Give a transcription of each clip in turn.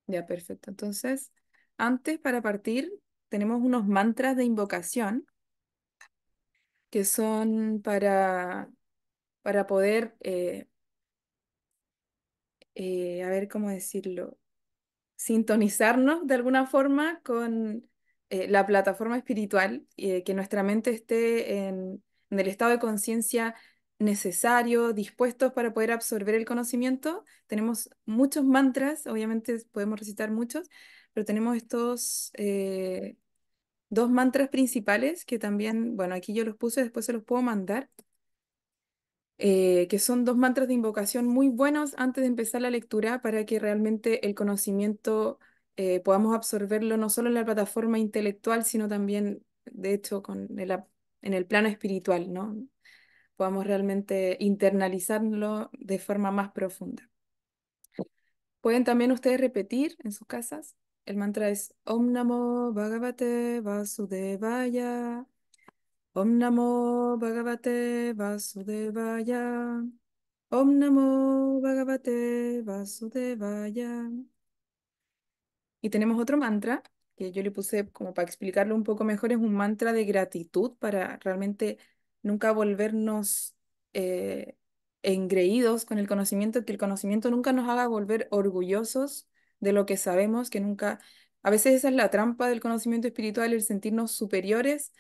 Ya, perfecto. Entonces, antes para partir, tenemos unos mantras de invocación que son para poder, a ver cómo decirlo, sintonizarnos de alguna forma con la plataforma espiritual, que nuestra mente esté en el estado de conciencia necesario, dispuestos para poder absorber el conocimiento. Tenemos muchos mantras, obviamente podemos recitar muchos, pero tenemos estos dos mantras principales que también, bueno, aquí yo los puse, después se los puedo mandar, que son dos mantras de invocación muy buenos antes de empezar la lectura para que realmente el conocimiento podamos absorberlo no solo en la plataforma intelectual, sino también, de hecho, en el plano espiritual, ¿no? Podamos realmente internalizarlo de forma más profunda. Pueden también ustedes repetir en sus casas. El mantra es Om Namo Bhagavate Vasudevaya. Om Namo Bhagavate Vasudevaya. Om Namo Bhagavate Vasudevaya. Y tenemos otro mantra que yo le puse como para explicarlo un poco mejor, es un mantra de gratitud para realmente nunca volvernos eh, engreídos con el conocimiento, que el conocimiento nunca nos haga volver orgullosos de lo que sabemos, que nunca, a veces esa es la trampa del conocimiento espiritual, el sentirnos superiores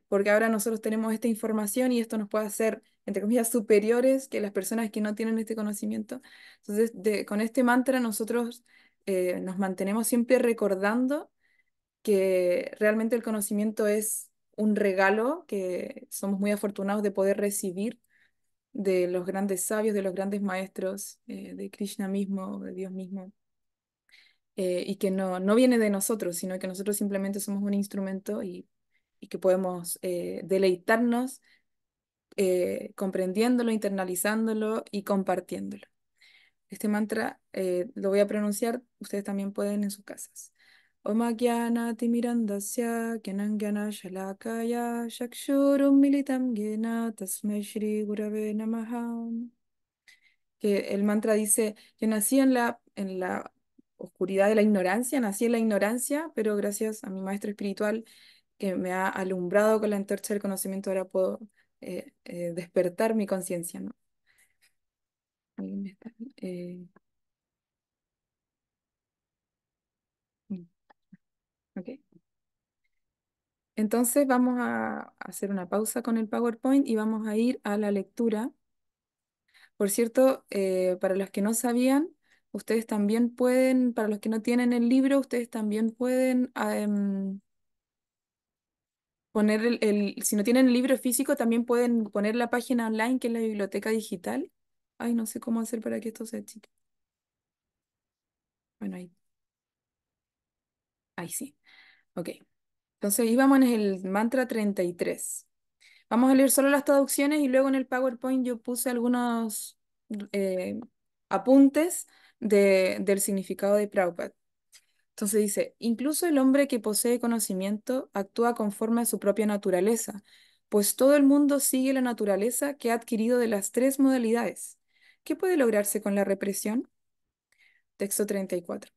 porque ahora nosotros tenemos esta información y esto nos puede hacer, entre comillas, superiores que las personas que no tienen este conocimiento. Entonces, con este mantra nosotros nos mantenemos siempre recordando que realmente el conocimiento es un regalo que somos muy afortunados de poder recibir de los grandes sabios, de los grandes maestros, de Krishna mismo, de Dios mismo. Y que no viene de nosotros, sino que nosotros simplemente somos un instrumento y que podemos deleitarnos comprendiéndolo, internalizándolo y compartiéndolo. Este mantra lo voy a pronunciar, ustedes también pueden en sus casas. Om Timirandasya Gyanangyana Shalakaya Chakshurum Militam Yena Tasmai Shri Gurave Namaha. Que el mantra dice, yo nací en la oscuridad de la ignorancia, nací en la ignorancia, pero gracias a mi maestro espiritual que me ha alumbrado con la antorcha del conocimiento, ahora puedo despertar mi conciencia, ¿no? Alguien me está- mm, ok. Entonces vamos a hacer una pausa con el PowerPoint y vamos a ir a la lectura. Por cierto, para los que no sabían, ustedes también pueden, para los que no tienen el libro, ustedes también pueden poner si no tienen el libro físico, también pueden poner la página online, que es la biblioteca digital. Ay, no sé cómo hacer para que esto sea chico. Bueno, ahí sí. Ok. Entonces, íbamos en el mantra 33. Vamos a leer solo las traducciones y luego en el PowerPoint yo puse algunos eh, apuntes del significado de Prabhupada. Entonces dice, incluso el hombre que posee conocimiento actúa conforme a su propia naturaleza, pues todo el mundo sigue la naturaleza que ha adquirido de las tres modalidades. ¿Qué puede lograrse con la represión? Texto 34.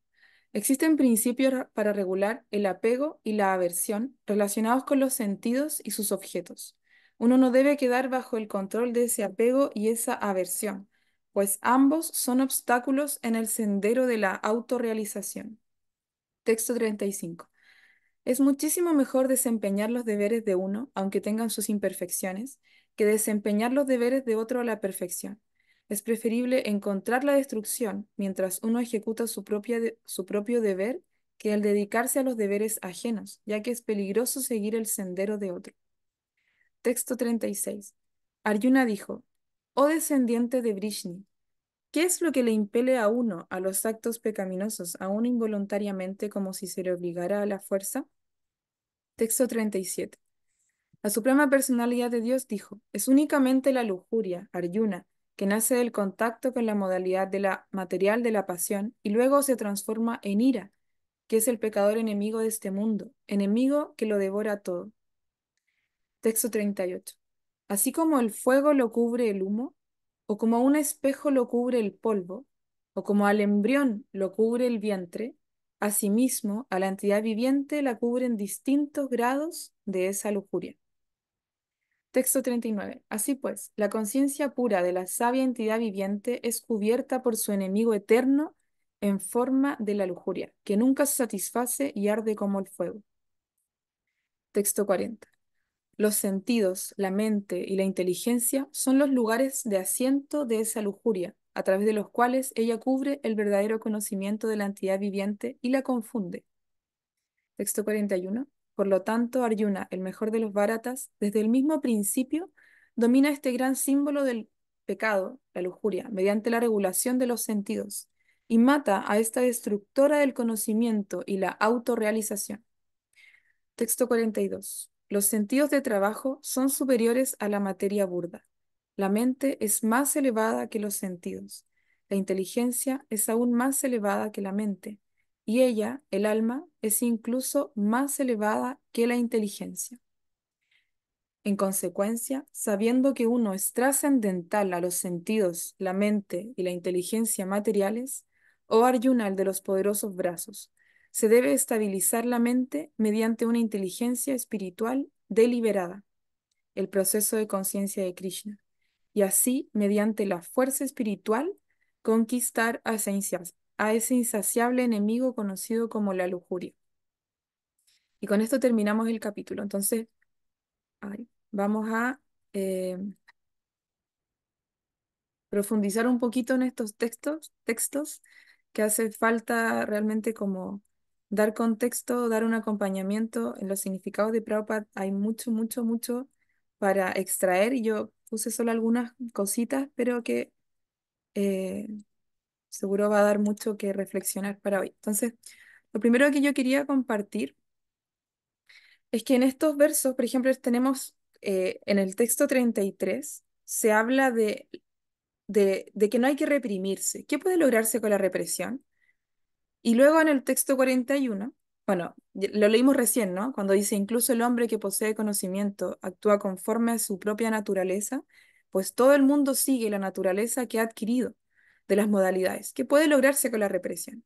Existen principios para regular el apego y la aversión relacionados con los sentidos y sus objetos. Uno no debe quedar bajo el control de ese apego y esa aversión, pues ambos son obstáculos en el sendero de la autorrealización. Texto 35. Es muchísimo mejor desempeñar los deberes de uno, aunque tengan sus imperfecciones, que desempeñar los deberes de otro a la perfección. Es preferible encontrar la destrucción mientras uno ejecuta su propio deber que el dedicarse a los deberes ajenos, ya que es peligroso seguir el sendero de otro. Texto 36. Arjuna dijo, Oh descendiente de Vrishni, ¿qué es lo que le impele a uno a los actos pecaminosos, aún involuntariamente como si se le obligara a la fuerza? Texto 37. La Suprema Personalidad de Dios dijo, es únicamente la lujuria, Arjuna, que nace del contacto con la modalidad de la material de la pasión y luego se transforma en ira, que es el pecador enemigo de este mundo, enemigo que lo devora todo. Texto 38. Así como el fuego lo cubre el humo, o como un espejo lo cubre el polvo, o como al embrión lo cubre el vientre, asimismo a la entidad viviente la cubren distintos grados de esa lujuria. Texto 39. Así pues, la conciencia pura de la sabia entidad viviente es cubierta por su enemigo eterno en forma de la lujuria, que nunca se satisface y arde como el fuego. Texto 40. Los sentidos, la mente y la inteligencia son los lugares de asiento de esa lujuria, a través de los cuales ella cubre el verdadero conocimiento de la entidad viviente y la confunde. Texto 41. Por lo tanto, Arjuna, el mejor de los Bharatas, desde el mismo principio, domina este gran símbolo del pecado, la lujuria, mediante la regulación de los sentidos, y mata a esta destructora del conocimiento y la autorrealización. Texto 42. Los sentidos de trabajo son superiores a la materia burda. La mente es más elevada que los sentidos. La inteligencia es aún más elevada que la mente. Y ella, el alma, es incluso más elevada que la inteligencia. En consecuencia, sabiendo que uno es trascendental a los sentidos, la mente y la inteligencia materiales, oh Arjuna, el de los poderosos brazos, se debe estabilizar la mente mediante una inteligencia espiritual deliberada, el proceso de conciencia de Krishna, y así, mediante la fuerza espiritual, conquistar a ese insaciable enemigo conocido como la lujuria. Y con esto terminamos el capítulo. Entonces, vamos a eh, profundizar un poquito en estos textos que hace falta realmente como dar contexto, dar un acompañamiento en los significados de Prabhupada. Hay mucho, mucho, mucho para extraer y yo puse solo algunas cositas, pero que eh, seguro va a dar mucho que reflexionar para hoy. Entonces, lo primero que yo quería compartir es que en estos versos, por ejemplo, tenemos en el texto 33, se habla de que no hay que reprimirse. ¿Qué puede lograrse con la represión? Y luego en el texto 41, bueno, lo leímos recién, ¿no? Cuando dice, incluso el hombre que posee conocimiento actúa conforme a su propia naturaleza, pues todo el mundo sigue la naturaleza que ha adquirido de las modalidades. ¿Qué puede lograrse con la represión?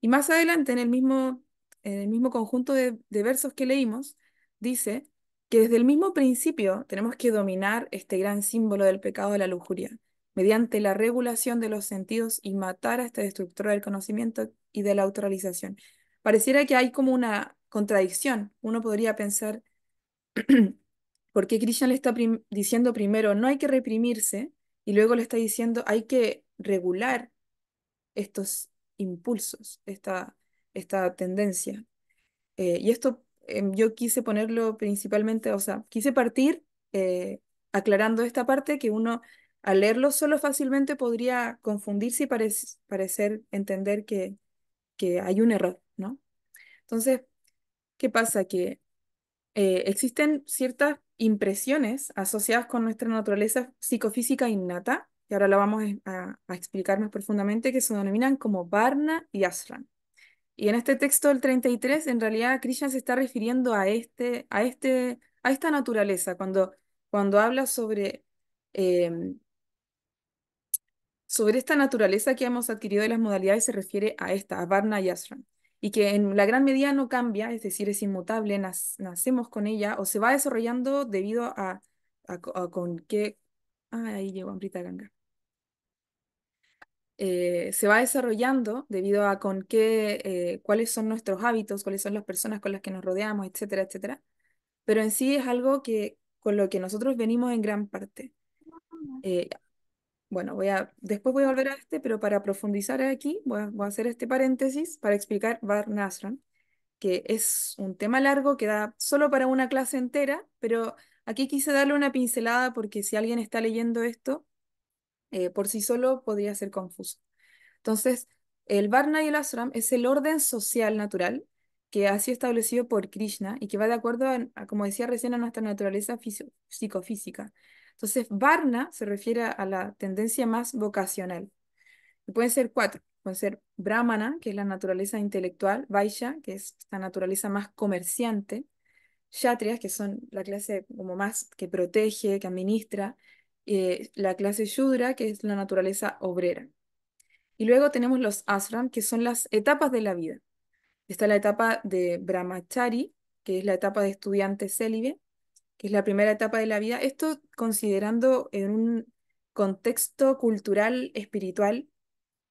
Y más adelante, en el mismo conjunto de versos que leímos, dice que desde el mismo principio tenemos que dominar este gran símbolo del pecado de la lujuria, mediante la regulación de los sentidos y matar a esta destructora del conocimiento y de la autorrealización. Pareciera que hay como una contradicción. Uno podría pensar, ¿por qué Krishna le está diciendo primero no hay que reprimirse y luego le está diciendo hay que regular estos impulsos, esta tendencia? Y esto yo quise ponerlo principalmente, o sea, quise partir aclarando esta parte que uno al leerlo solo fácilmente podría confundirse y parecer entender que hay un error, ¿no? Entonces, ¿qué pasa? Que existen ciertas impresiones asociadas con nuestra naturaleza psicofísica innata, y ahora la vamos a explicar más profundamente, que se denominan como Varna y Ashram. Y en este texto del 33, en realidad Krishna se está refiriendo a esta naturaleza, cuando habla eh, sobre esta naturaleza que hemos adquirido de las modalidades, se refiere a esta, a Varna y Ashram, y que en la gran medida no cambia, es decir, es inmutable, nacemos con ella o se va desarrollando debido a con qué... Ah, ahí llegó Amrita Ganga. Se va desarrollando debido a con qué, cuáles son nuestros hábitos, cuáles son las personas con las que nos rodeamos, etcétera, etcétera. Pero en sí es algo que con lo que nosotros venimos en gran parte. Eh, bueno, después voy a volver a este, pero para profundizar aquí, voy a hacer este paréntesis para explicar Varnashram, que es un tema largo que da solo para una clase entera, pero aquí quise darle una pincelada porque si alguien está leyendo esto, por sí solo podría ser confuso. Entonces, el Varna y el Ashram es el orden social natural que ha sido establecido por Krishna y que va de acuerdo como decía recién, a nuestra naturaleza psicofísica. Entonces, Varna se refiere a la tendencia más vocacional. Y pueden ser cuatro. Pueden ser Brahmana, que es la naturaleza intelectual; Vaishya, que es esta naturaleza más comerciante; Kshatriyas, que son la clase como más que protege, que administra; la clase Shudra, que es la naturaleza obrera. Y luego tenemos los ashram, que son las etapas de la vida. Está la etapa de brahmachari, que es la etapa de estudiante célibe, que es la primera etapa de la vida. Esto considerando en un contexto cultural, espiritual,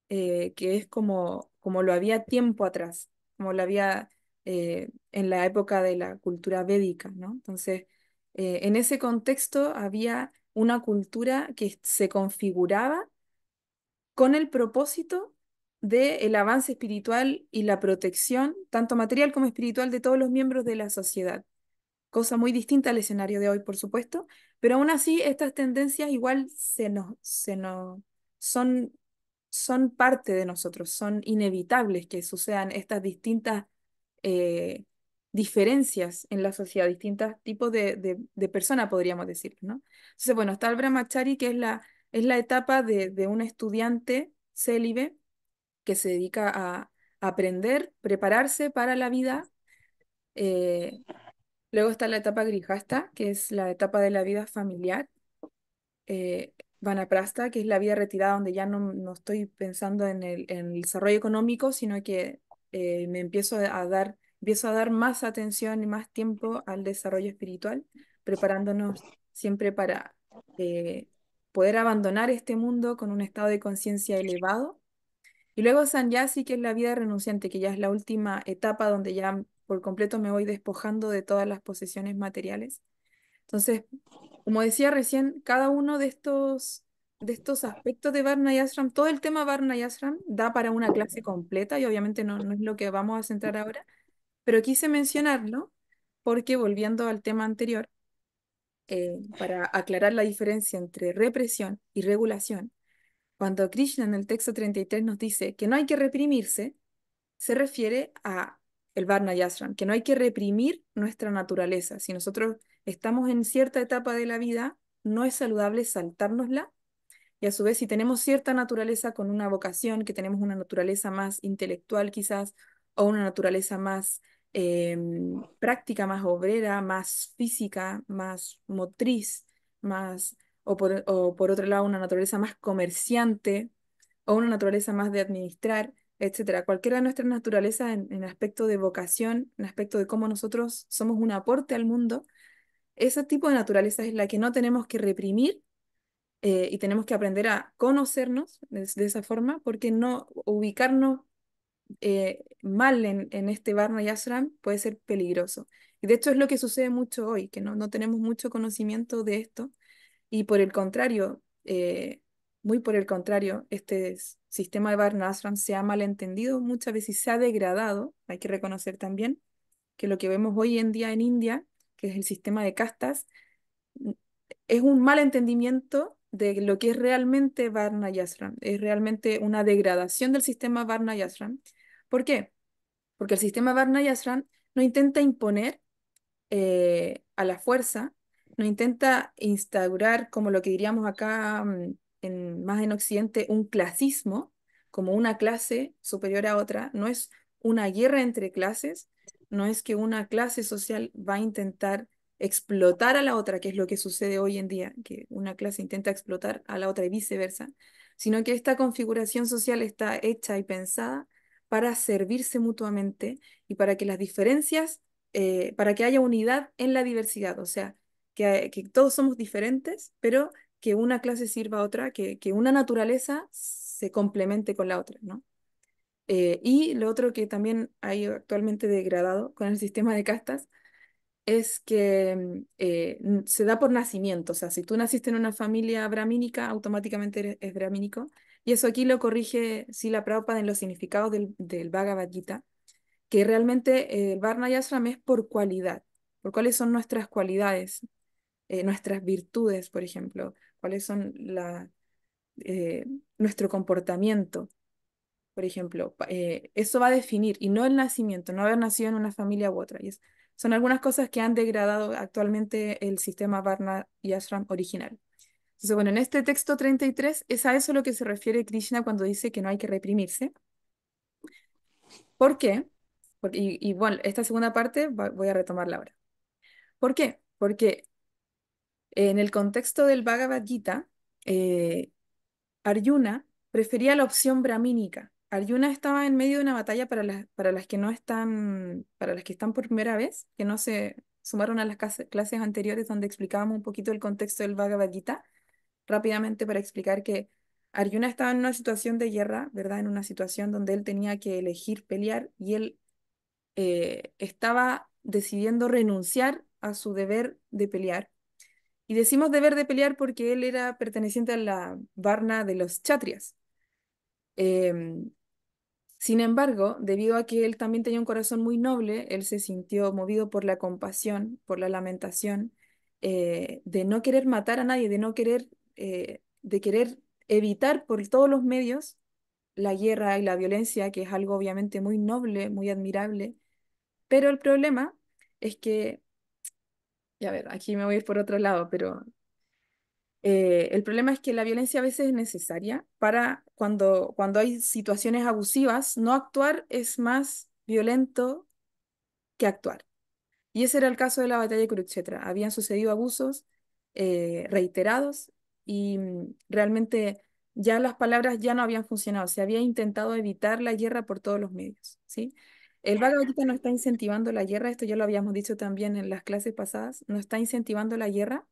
que es como lo había tiempo atrás, como lo había en la época de la cultura védica, ¿no? Entonces, en ese contexto había una cultura que se configuraba con el propósito del avance espiritual y la protección, tanto material como espiritual, de todos los miembros de la sociedad. Cosa muy distinta al escenario de hoy, por supuesto, pero aún así estas tendencias igual son, son parte de nosotros, son inevitables que sucedan estas distintas eh, diferencias en la sociedad, distintos tipos de personas, podríamos decir, ¿no? Entonces, bueno, está el brahmachari, que es la etapa de un estudiante célibe que se dedica a aprender, prepararse para la vida. eh, Luego está la etapa grihasta, que es la etapa de la vida familiar. Vanaprastha, que es la vida retirada, donde ya no estoy pensando en el desarrollo económico, sino que me empiezo a dar más atención y más tiempo al desarrollo espiritual, preparándonos siempre para eh, poder abandonar este mundo con un estado de conciencia elevado. Y luego Sannyasi, que es la vida renunciante, que ya es la última etapa donde ya por completo me voy despojando de todas las posesiones materiales. Entonces, como decía recién, cada uno de estos aspectos de Varna y Ashram, todo el tema Varna y Ashram da para una clase completa y obviamente no es lo que vamos a centrar ahora, pero quise mencionarlo porque volviendo al tema anterior, para aclarar la diferencia entre represión y regulación, cuando Krishna en el texto 33 nos dice que no hay que reprimirse, se refiere a el Varna y Ashram, que no hay que reprimir nuestra naturaleza. Si nosotros estamos en cierta etapa de la vida, no es saludable saltárnosla. Y a su vez, si tenemos cierta naturaleza con una vocación, que tenemos una naturaleza más intelectual quizás, o una naturaleza más práctica, más obrera, más física, más motriz, más, o por otro lado, una naturaleza más comerciante, o una naturaleza más de administrar, etcétera. Cualquiera de nuestras naturalezas en aspecto de vocación, en aspecto de cómo nosotros somos un aporte al mundo, ese tipo de naturaleza es la que no tenemos que reprimir, y tenemos que aprender a conocernos de esa forma, porque no ubicarnos mal en este Varna y Ashram puede ser peligroso. Y de hecho es lo que sucede mucho hoy, que no tenemos mucho conocimiento de esto, y por el contrario, muy por el contrario, sistema de Varna Ashram se ha malentendido muchas veces y se ha degradado. Hay que reconocer también que lo que vemos hoy en día en India, que es el sistema de castas, es un mal entendimiento de lo que es realmente Varna y Ashram. Es realmente una degradación del sistema Varna y Ashram. ¿Por qué? Porque el sistema Varna y Ashram no intenta imponer a la fuerza, no intenta instaurar, como lo que diríamos acá más en Occidente, un clasismo, como una clase superior a otra. No es una guerra entre clases, no es que una clase social va a intentar explotar a la otra, que es lo que sucede hoy en día, que una clase intenta explotar a la otra y viceversa, sino que esta configuración social está hecha y pensada para servirse mutuamente y para que las diferencias, para que haya unidad en la diversidad, o sea, que todos somos diferentes, pero que una clase sirva a otra, que una naturaleza se complemente con la otra, ¿no? Y lo otro que también hay actualmente degradado con el sistema de castas es que se da por nacimiento, o sea, si tú naciste en una familia brahmínica, automáticamente es brahmínico, y eso aquí lo corrige Srila Prabhupada en los significados del Bhagavad Gita, que realmente el Varna y Ashram es por cualidad, por cuáles son nuestras cualidades, nuestras virtudes, por ejemplo, cuáles son eh, nuestro comportamiento, por ejemplo. Eso va a definir, y no el nacimiento, no haber nacido en una familia u otra. Son algunas cosas que han degradado actualmente el sistema Varna y Ashram original. Entonces, bueno, en este texto 33 es a eso lo que se refiere Krishna cuando dice que no hay que reprimirse. ¿Por qué? Y bueno, esta segunda parte voy a retomarla ahora. ¿Por qué? Porque en el contexto del Bhagavad Gita, eh, Arjuna prefería la opción brahmínica. Arjuna estaba en medio de una batalla para las que no están, para las que están por primera vez, que no se sumaron a las clases anteriores donde explicábamos un poquito el contexto del Bhagavad Gita, rápidamente para explicar que Arjuna estaba en una situación de guerra, ¿verdad? En una situación donde él tenía que elegir pelear y él estaba decidiendo renunciar a su deber de pelear. Y decimos deber de pelear porque él era perteneciente a la Varna de los Kshatriyas. Em, Sin embargo, debido a que él también tenía un corazón muy noble, él se sintió movido por la compasión, por la lamentación, de no querer matar a nadie, de querer evitar por todos los medios la guerra y la violencia, que es algo obviamente muy noble, muy admirable. Pero el problema es que, ya ver, aquí me voy a ir por otro lado, pero el problema es que la violencia a veces es necesaria para cuando hay situaciones abusivas, no actuar es más violento que actuar. Y ese era el caso de la batalla de Kurukshetra. Habían sucedido abusos reiterados y realmente ya las palabras ya no habían funcionado. Se había intentado evitar la guerra por todos los medios, ¿sí? El Bhagavad Gita no está incentivando la guerra, esto ya lo habíamos dicho también en las clases pasadas, no está incentivando la guerra.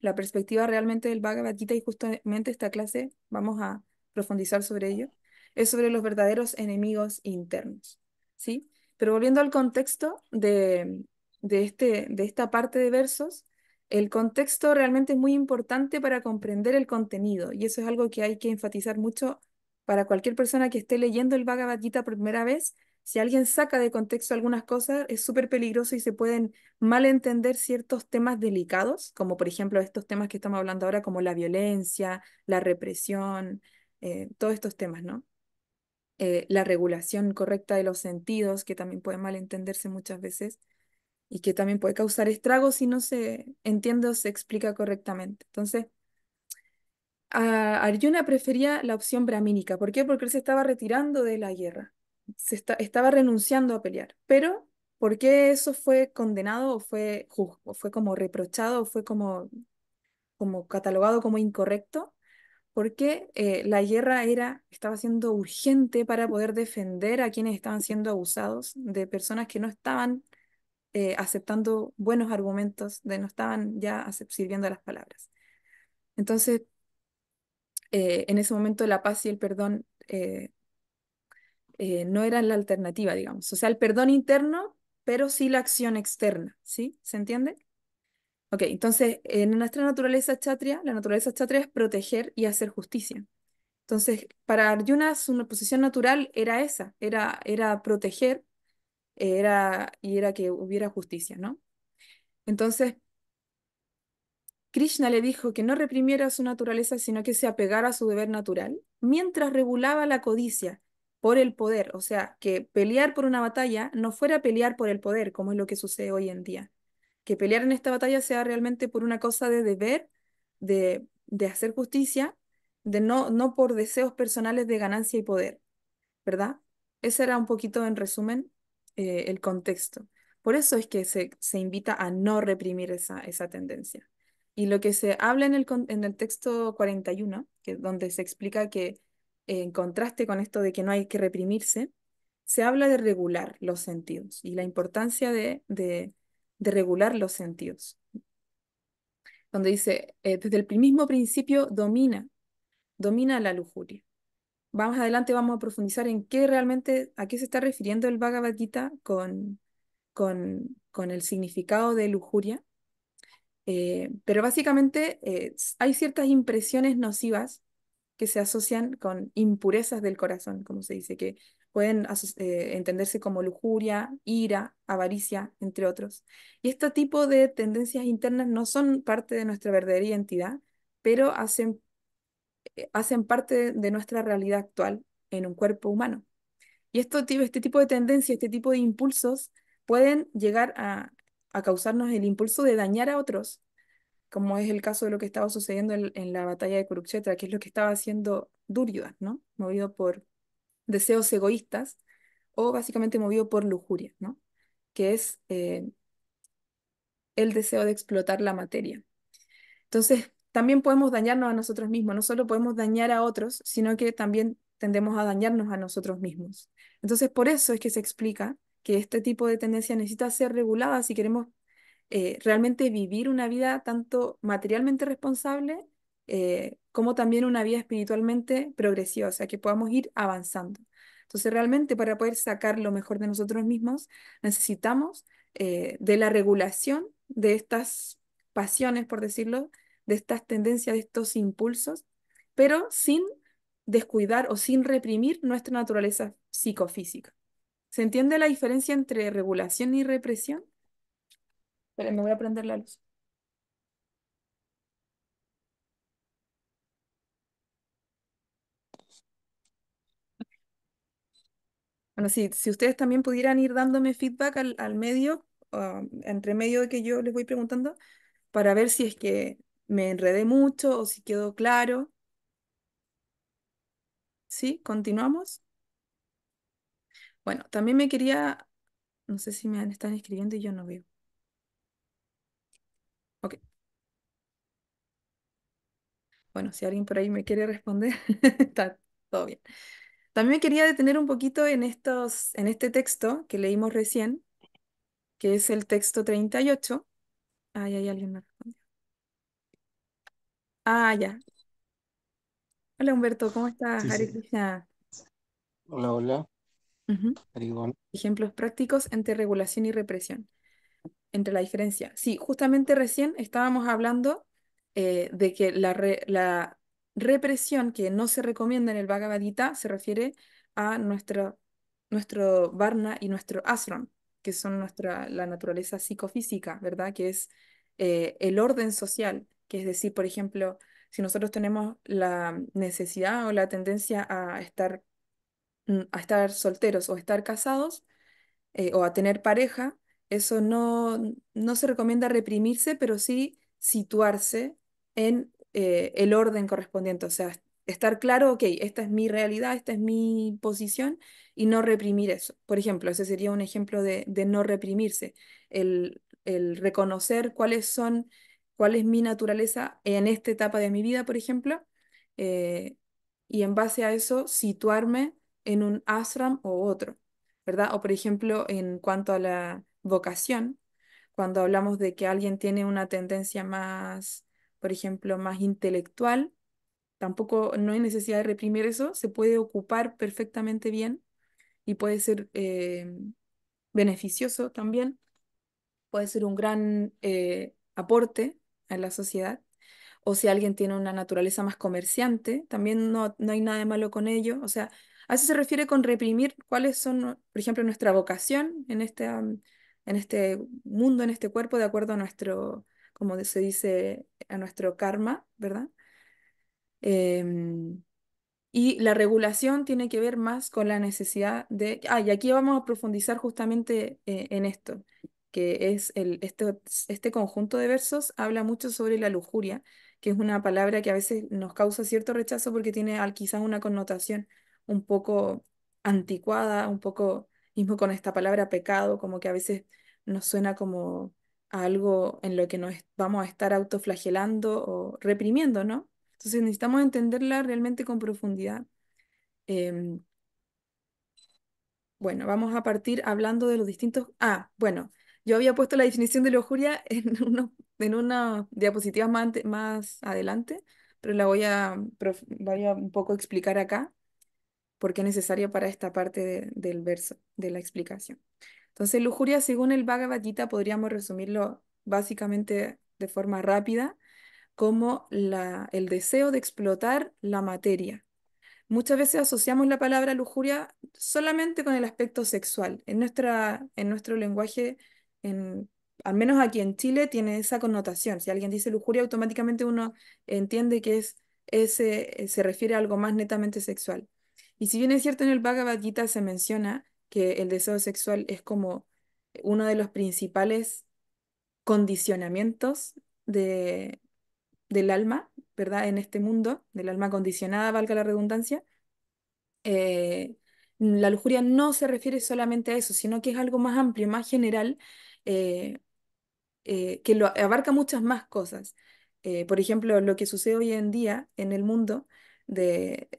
La perspectiva realmente del Bhagavad Gita, y justamente esta clase vamos a profundizar sobre ello, es sobre los verdaderos enemigos internos, ¿sí? Pero volviendo al contexto de esta parte de versos, el contexto realmente es muy importante para comprender el contenido, y eso es algo que hay que enfatizar mucho para cualquier persona que esté leyendo el Bhagavad Gita por primera vez. Si alguien saca de contexto algunas cosas, es súper peligroso y se pueden malentender ciertos temas delicados, como por ejemplo estos temas que estamos hablando ahora, como la violencia, la represión, todos estos temas, ¿no? La regulación correcta de los sentidos, que también puede malentenderse muchas veces y que también puede causar estragos si no se entiende o se explica correctamente. Entonces, Arjuna prefería la opción brahmínica. ¿Por qué? Porque él se estaba retirando de la guerra. Estaba renunciando a pelear. Pero, ¿por qué eso fue condenado o fue como reprochado o fue como catalogado como incorrecto? Porque la guerra estaba siendo urgente para poder defender a quienes estaban siendo abusados, de personas que no estaban aceptando buenos argumentos, no estaban ya sirviendo a las palabras. Entonces, en ese momento la paz y el perdón no eran la alternativa, digamos. O sea, el perdón interno, pero sí la acción externa, ¿sí? ¿Se entiende? Ok, entonces en nuestra naturaleza kshatriya, la naturaleza kshatriya es proteger y hacer justicia. Entonces, para Arjuna, su posición natural era esa, era proteger, y era que hubiera justicia, ¿no? Entonces, Krishna le dijo que no reprimiera su naturaleza, sino que se apegara a su deber natural, mientras regulaba la codicia por el poder. O sea, que pelear por una batalla no fuera pelear por el poder, como es lo que sucede hoy en día. Que pelear en esta batalla sea realmente por una cosa de deber, de hacer justicia, no por deseos personales de ganancia y poder. ¿Verdad? Ese era un poquito, en resumen, el contexto. Por eso es que se invita a no reprimir esa tendencia. Y lo que se habla en el texto 41, donde se explica que en contraste con esto de que no hay que reprimirse, se habla de regular los sentidos y la importancia de regular los sentidos. Donde dice, desde el mismo principio domina la lujuria. Más adelante vamos a profundizar en qué realmente, a qué se está refiriendo el Bhagavad Gita con el significado de lujuria. Pero básicamente hay ciertas impresiones nocivas que se asocian con impurezas del corazón, como se dice, que pueden entenderse como lujuria, ira, avaricia, entre otros. Y este tipo de tendencias internas no son parte de nuestra verdadera identidad, pero hacen parte de nuestra realidad actual en un cuerpo humano. Y este tipo de tendencias, este tipo de impulsos pueden llegar a causarnos el impulso de dañar a otros, como es el caso de lo que estaba sucediendo en la batalla de Kurukshetra, que es lo que estaba haciendo Duryodhana, ¿no? Movido por deseos egoístas o básicamente movido por lujuria, ¿no? Que es el deseo de explotar la materia. Entonces, también podemos dañarnos a nosotros mismos, no solo podemos dañar a otros, sino que también tendemos a dañarnos a nosotros mismos. Entonces, por eso es que se explica que este tipo de tendencia necesita ser regulada si queremos realmente vivir una vida tanto materialmente responsable como también una vida espiritualmente progresiva, o sea, que podamos ir avanzando. Entonces, realmente para poder sacar lo mejor de nosotros mismos, necesitamos de la regulación de estas pasiones, por decirlo, de estas tendencias, de estos impulsos, pero sin descuidar o sin reprimir nuestra naturaleza psicofísica. ¿Se entiende la diferencia entre regulación y represión? Espera, me voy a prender la luz. Bueno, sí, si ustedes también pudieran ir dándome feedback al medio, entre medio de que yo les voy preguntando, para ver si es que me enredé mucho o si quedó claro. ¿Sí? ¿Continuamos? Bueno, también me quería, no sé si están escribiendo y yo no veo. Ok, bueno, si alguien por ahí me quiere responder, está todo bien. También me quería detener un poquito en este texto que leímos recién, que es el texto 38. Ay, hay alguien me respondió. Ah, ya. Hola Humberto, ¿cómo estás? Sí, Hare sí. Krishna. Hola, hola, Ujú. Arigón. Ejemplos prácticos entre regulación y represión. Entre la diferencia. Sí, justamente recién estábamos hablando de que la represión que no se recomienda en el Bhagavad Gita se refiere a nuestro Varna y nuestro Ashram, que son la naturaleza psicofísica, ¿verdad? Que es el orden social, que es decir, por ejemplo, si nosotros tenemos la necesidad o la tendencia a estar solteros o estar casados, o a tener pareja, eso no se recomienda reprimirse, pero sí situarse en el orden correspondiente. O sea, estar claro, ok, esta es mi realidad, esta es mi posición y no reprimir eso. Por ejemplo, ese sería un ejemplo de no reprimirse. El reconocer cuál es mi naturaleza en esta etapa de mi vida, por ejemplo, eh, y en base a eso situarme en un ashram o otro. ¿Verdad? O por ejemplo, en cuanto a la vocación, cuando hablamos de que alguien tiene una tendencia más, por ejemplo, más intelectual, tampoco no hay necesidad de reprimir eso, se puede ocupar perfectamente bien y puede ser beneficioso también, puede ser un gran aporte a la sociedad. O si alguien tiene una naturaleza más comerciante, también no hay nada de malo con ello. O sea, a eso se refiere con reprimir cuáles son, por ejemplo, nuestra vocación en este mundo, en este cuerpo, de acuerdo a nuestro, como se dice, a nuestro karma, ¿verdad? Em, y la regulación tiene que ver más con la necesidad de... Ah, y aquí vamos a profundizar justamente en esto, que es este conjunto de versos habla mucho sobre la lujuria, que es una palabra que a veces nos causa cierto rechazo porque tiene quizás una connotación un poco anticuada, un poco mismo con esta palabra pecado, como que a veces nos suena como a algo en lo que vamos a estar autoflagelando o reprimiendo, ¿no? Entonces necesitamos entenderla realmente con profundidad. Em, bueno, vamos a partir hablando de los distintos... Ah, bueno, yo había puesto la definición de lujuria en unas diapositivas más adelante, pero la voy a un poco explicar acá porque es necesario para esta parte del verso, de la explicación. Entonces, lujuria, según el Bhagavad Gita, podríamos resumirlo básicamente de forma rápida como el deseo de explotar la materia. Muchas veces asociamos la palabra lujuria solamente con el aspecto sexual. En nuestro lenguaje, al menos aquí en Chile, tiene esa connotación. Si alguien dice lujuria, automáticamente uno entiende que se refiere a algo más netamente sexual. Y si bien es cierto, en el Bhagavad Gita se menciona que el deseo sexual es como uno de los principales condicionamientos del alma, ¿verdad? En este mundo, del alma condicionada, valga la redundancia, eh, la lujuria no se refiere solamente a eso, sino que es algo más amplio, más general, eh, que lo abarca muchas más cosas. por ejemplo, lo que sucede hoy en día en el mundo de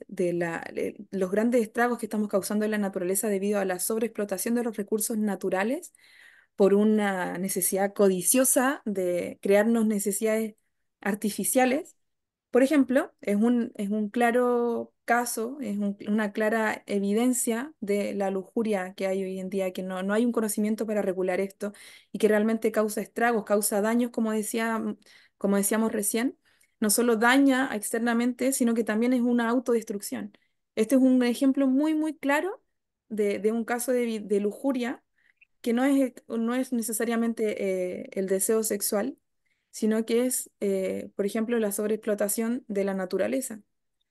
los grandes estragos que estamos causando en la naturaleza debido a la sobreexplotación de los recursos naturales por una necesidad codiciosa de crearnos necesidades artificiales. Por ejemplo, es un claro caso, una clara evidencia de la lujuria que hay hoy en día, que no hay un conocimiento para regular esto y que realmente causa estragos, causa daños, como decíamos recién. No solo daña externamente, sino que también es una autodestrucción. Este es un ejemplo muy, muy claro de un caso de lujuria que no es necesariamente el deseo sexual, sino que es, por ejemplo, la sobreexplotación de la naturaleza,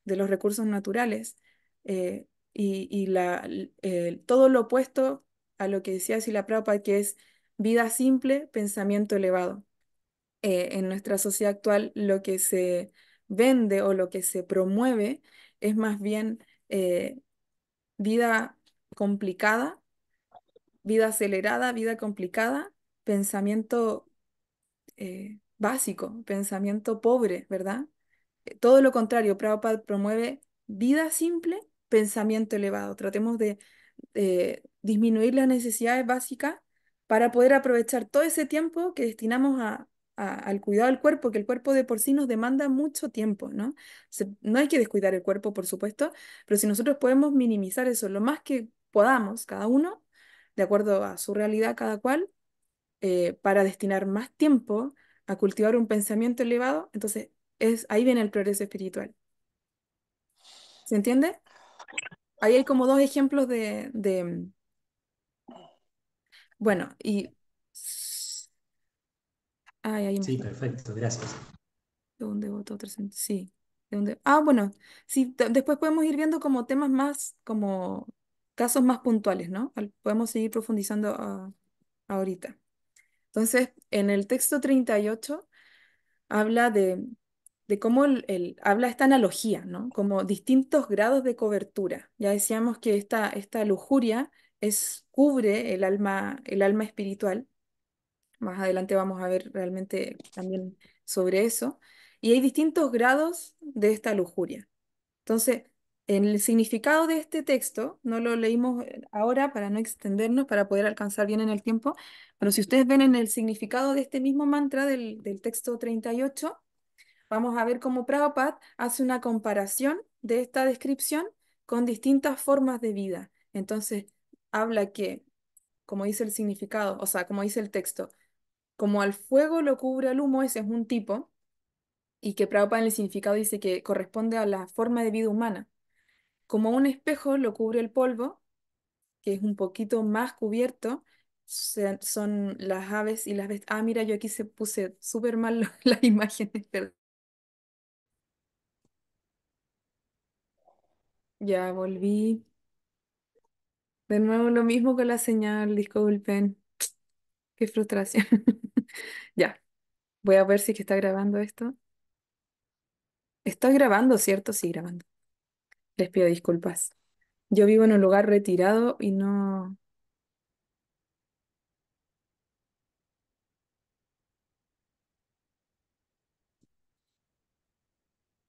de los recursos naturales, todo lo opuesto a lo que decía Srila Prabhupada, que es vida simple, pensamiento elevado. En nuestra sociedad actual, lo que se vende o lo que se promueve es más bien vida complicada, vida acelerada, vida complicada, pensamiento básico, pensamiento pobre, ¿verdad? Todo lo contrario, Prabhupada promueve vida simple, pensamiento elevado. Tratemos de disminuir las necesidades básicas para poder aprovechar todo ese tiempo que destinamos al cuidado del cuerpo, que el cuerpo de por sí nos demanda mucho tiempo, ¿no? No hay que descuidar el cuerpo, por supuesto, pero si nosotros podemos minimizar eso lo más que podamos, cada uno, de acuerdo a su realidad, cada cual, para destinar más tiempo a cultivar un pensamiento elevado, entonces ahí viene el progreso espiritual. ¿Se entiende? Ahí hay como dos ejemplos bueno, ay, ahí me Sí, está. perfecto, gracias. ¿De dónde votó 300? Sí. Bueno, sí, después podemos ir viendo como temas más, como casos más puntuales, ¿no? Podemos seguir profundizando ahorita. Entonces, en el texto 38 habla de cómo habla esta analogía, ¿no? Como distintos grados de cobertura. Ya decíamos que esta lujuria cubre el alma espiritual. Más adelante vamos a ver realmente también sobre eso. Y hay distintos grados de esta lujuria. Entonces, en el significado de este texto, no lo leímos ahora para no extendernos, para poder alcanzar bien en el tiempo, pero si ustedes ven en el significado de este mismo mantra del texto 38, vamos a ver cómo Prabhupada hace una comparación de esta descripción con distintas formas de vida. Entonces, habla que, como dice el significado, o sea, como dice el texto, como al fuego lo cubre el humo, ese es un tipo, y que Prabhupada en el significado dice que corresponde a la forma de vida humana. Como un espejo lo cubre el polvo, que es un poquito más cubierto, son las aves y las bestias. Ah, mira, yo aquí se puse súper mal las imágenes, perdón. Ya volví. De nuevo lo mismo con la señal, disculpen. Qué frustración. Ya, voy a ver si es que está grabando esto. Estoy grabando, ¿cierto? Sí, grabando. Les pido disculpas. Yo vivo en un lugar retirado y no...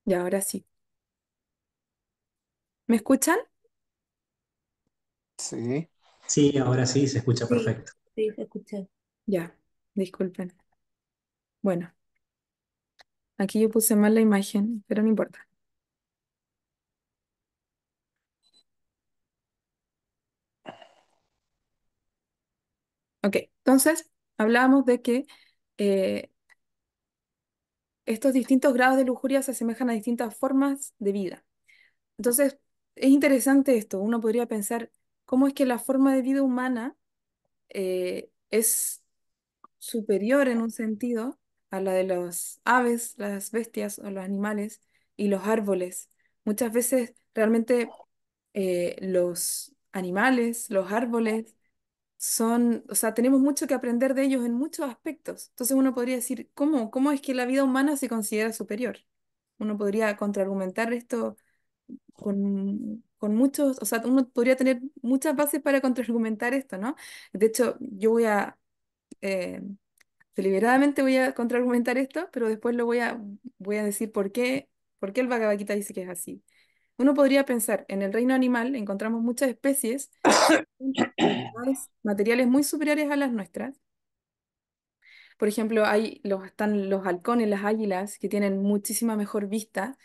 Ya, ahora sí. ¿Me escuchan? Sí, Sí, ahora sí, se escucha Sí, perfecto. sí, se escucha. Ya, disculpen. Bueno, aquí yo puse mal la imagen, pero no importa. Ok, entonces hablábamos de que eh, estos distintos grados de lujuria se asemejan a distintas formas de vida. Entonces, es interesante esto. Uno podría pensar cómo es que la forma de vida humana es superior en un sentido a la de las aves, las bestias o los animales y los árboles. Muchas veces realmente los animales, los árboles o sea, tenemos mucho que aprender de ellos en muchos aspectos. Entonces uno podría decir, ¿cómo es que la vida humana se considera superior? Uno podría contraargumentar esto con muchos, o sea, uno podría tener muchas bases para contraargumentar esto, ¿no? De hecho, yo voy a eh, Deliberadamente voy a contraargumentar esto, pero después voy a decir por qué el Bhagavad Gita dice que es así. Uno podría pensar, en el reino animal encontramos muchas especies con habilidades materiales muy superiores a las nuestras. Por ejemplo, están los halcones, las águilas, que tienen muchísima mejor vista.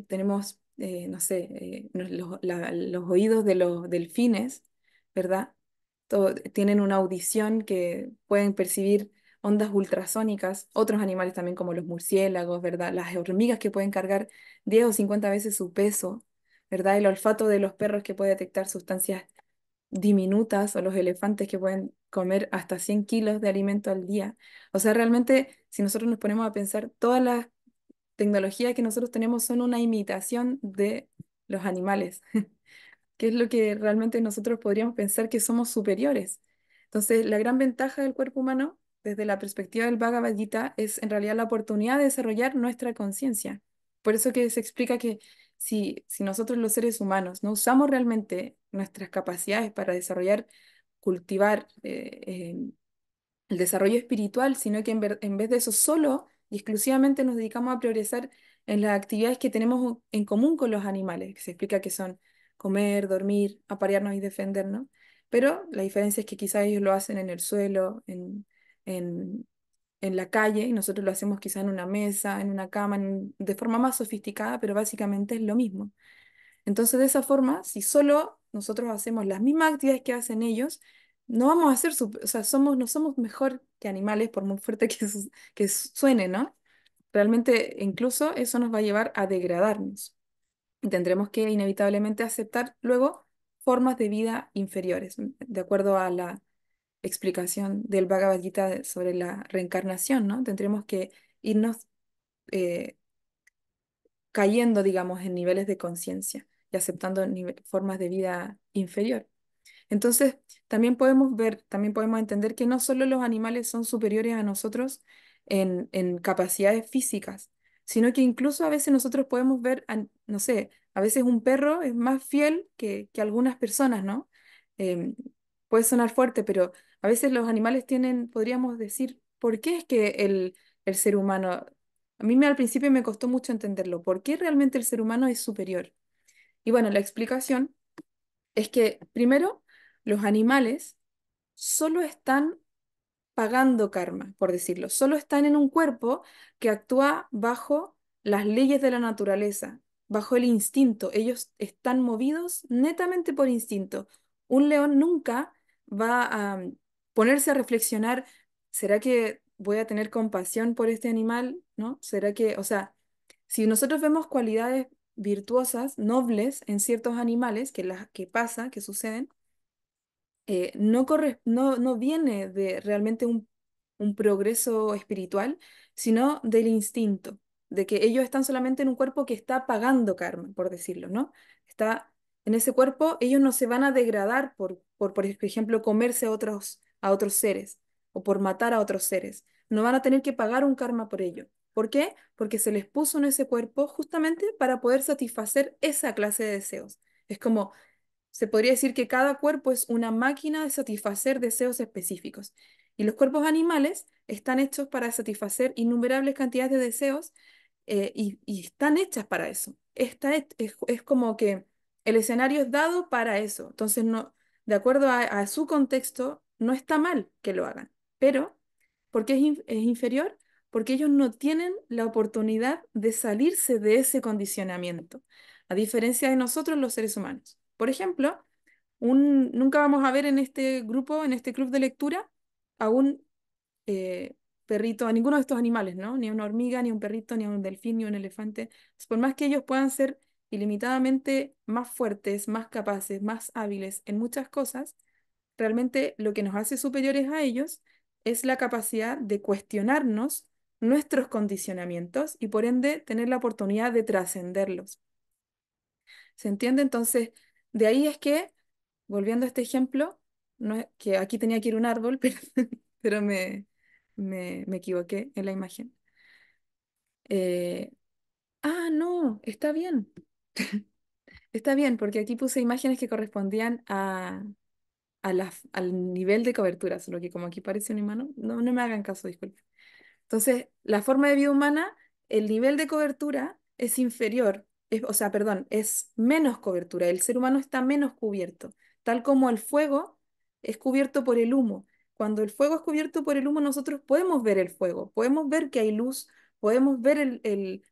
Tenemos, no sé, los oídos de los delfines, ¿verdad? Tienen una audición que pueden percibir ondas ultrasónicas. Otros animales también como los murciélagos, ¿verdad? Las hormigas que pueden cargar 10 o 50 veces su peso, ¿verdad? El olfato de los perros que puede detectar sustancias diminutas o los elefantes que pueden comer hasta 100 kilos de alimento al día. O sea, realmente, si nosotros nos ponemos a pensar, todas las tecnologías que nosotros tenemos son una imitación de los animales, que es lo que realmente nosotros podríamos pensar que somos superiores. Entonces, la gran ventaja del cuerpo humano, desde la perspectiva del Bhagavad Gita, es en realidad la oportunidad de desarrollar nuestra conciencia. Por eso que se explica que si nosotros los seres humanos no usamos realmente nuestras capacidades para desarrollar, cultivar el desarrollo espiritual, sino que en vez de eso solo y exclusivamente nos dedicamos a progresar en las actividades que tenemos en común con los animales, que se explica que son comer, dormir, aparearnos y defendernos, pero la diferencia es que quizás ellos lo hacen en el suelo, en, en la calle, y nosotros lo hacemos quizás en una mesa, en una cama, de forma más sofisticada, pero básicamente es lo mismo. Entonces, de esa forma, si solo nosotros hacemos las mismas actividades que hacen ellos, no vamos a ser, o sea, no somos mejor que animales, por muy fuerte que suene, ¿no? Realmente, incluso eso nos va a llevar a degradarnos y tendremos que inevitablemente aceptar luego formas de vida inferiores, de acuerdo a la explicación del Bhagavad Gita sobre la reencarnación, ¿no? Tendremos que irnos eh, cayendo, digamos, en niveles de conciencia y aceptando formas de vida inferior. Entonces, también podemos entender que no solo los animales son superiores a nosotros en capacidades físicas, sino que incluso a veces nosotros podemos ver, no sé, a veces un perro es más fiel que algunas personas, ¿no? Em, Puede sonar fuerte, pero a veces los animales tienen, podríamos decir, ¿por qué es que el ser humano, al principio me costó mucho entenderlo, ¿por qué realmente el ser humano es superior? Y bueno, la explicación es que primero, los animales solo están pagando karma, por decirlo, solo están en un cuerpo que actúa bajo las leyes de la naturaleza, bajo el instinto. Ellos están movidos netamente por instinto. Un león nunca va a ponerse a reflexionar, ¿será que voy a tener compasión por este animal? ¿No? ¿Será que, o sea, si nosotros vemos cualidades virtuosas, nobles en ciertos animales, que pasa, que suceden, no viene de realmente un progreso espiritual, sino del instinto, de que ellos están solamente en un cuerpo que está pagando karma, por decirlo, ¿no? Está en ese cuerpo, ellos no se van a degradar por ejemplo, comerse a otros seres o por matar a otros seres. No van a tener que pagar un karma por ello. ¿Por qué? Porque se les puso en ese cuerpo justamente para poder satisfacer esa clase de deseos. Es como se podría decir que cada cuerpo es una máquina de satisfacer deseos específicos. Y los cuerpos animales están hechos para satisfacer innumerables cantidades de deseos y están hechas para eso. Es como que el escenario es dado para eso. Entonces, no, de acuerdo a su contexto, no está mal que lo hagan. Pero, ¿por qué es inferior? Porque ellos no tienen la oportunidad de salirse de ese condicionamiento, a diferencia de nosotros los seres humanos. Por ejemplo, nunca vamos a ver en este grupo, en este club de lectura, a un eh, perrito, a ninguno de estos animales, ¿no? Ni a una hormiga, ni a un perrito, ni a un delfín, ni a un elefante. Por más que ellos puedan ser ilimitadamente más fuertes, más capaces, más hábiles en muchas cosas, realmente lo que nos hace superiores a ellos es la capacidad de cuestionarnos nuestros condicionamientos y por ende tener la oportunidad de trascenderlos. ¿Se entiende? Entonces, de ahí es que, volviendo a este ejemplo, no que aquí tenía que ir un árbol, pero me equivoqué en la imagen. Eh, no, está bien. Está bien, porque aquí puse imágenes que correspondían al nivel de cobertura, solo que como aquí parece un humano, no me hagan caso, disculpen. Entonces, la forma de vida humana, el nivel de cobertura es inferior, o sea, perdón, es menos cobertura. El ser humano está menos cubierto, tal como el fuego es cubierto por el humo. Cuando el fuego es cubierto por el humo, nosotros podemos ver el fuego, podemos ver que hay luz, podemos ver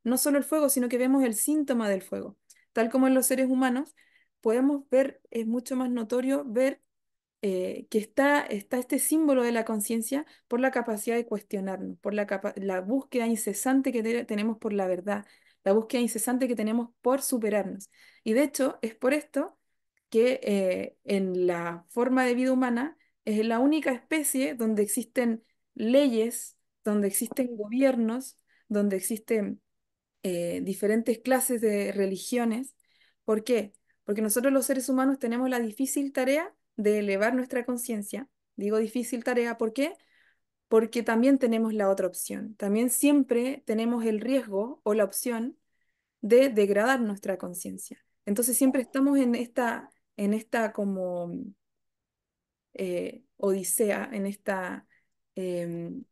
no solo el fuego, sino que vemos el síntoma del fuego. Tal como en los seres humanos, podemos ver, es mucho más notorio ver que está este símbolo de la conciencia por la capacidad de cuestionarnos, por la búsqueda incesante que tenemos por la verdad, la búsqueda incesante que tenemos por superarnos. Y de hecho, es por esto que en la forma de vida humana es la única especie donde existen leyes, donde existen gobiernos, donde existen diferentes clases de religiones. ¿Por qué? Porque nosotros los seres humanos tenemos la difícil tarea de elevar nuestra conciencia. Digo difícil tarea, ¿por qué? Porque también tenemos la otra opción. También siempre tenemos el riesgo o la opción de degradar nuestra conciencia. Entonces siempre estamos en esta como odisea, em,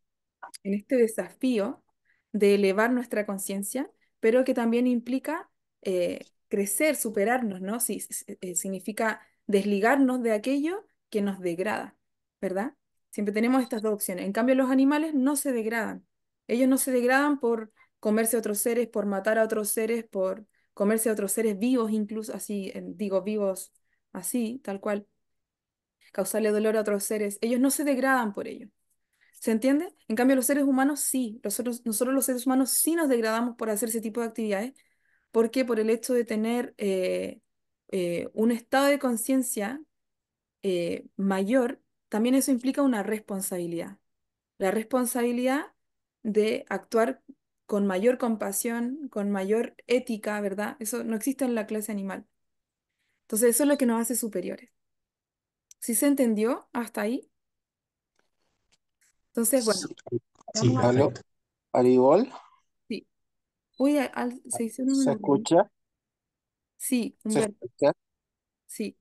en este desafío de elevar nuestra conciencia, pero que también implica crecer, superarnos, ¿no? Significa desligarnos de aquello que nos degrada, ¿verdad? Siempre tenemos estas dos opciones. En cambio, los animales no se degradan. Ellos no se degradan por comerse a otros seres, por matar a otros seres, por comerse a otros seres vivos, incluso así, digo vivos así, tal cual, causarle dolor a otros seres. Ellos no se degradan por ello. ¿Se entiende? En cambio, los seres humanos sí, nosotros los seres humanos sí nos degradamos por hacer ese tipo de actividades, porque por el hecho de tener un estado de conciencia mayor, también eso implica una responsabilidad. La responsabilidad de actuar con mayor compasión, con mayor ética, ¿verdad? Eso no existe en la clase animal. Entonces, eso es lo que nos hace superiores. ¿Sí se entendió hasta ahí? Entonces, bueno, Sí. Sí, vamos a... ¿Aló? perfecto. ¿Aribol? Sí. Uy, se hicieron ¿Se una ruido. escucha? Sí, ¿Se Humberto, escucha? sí.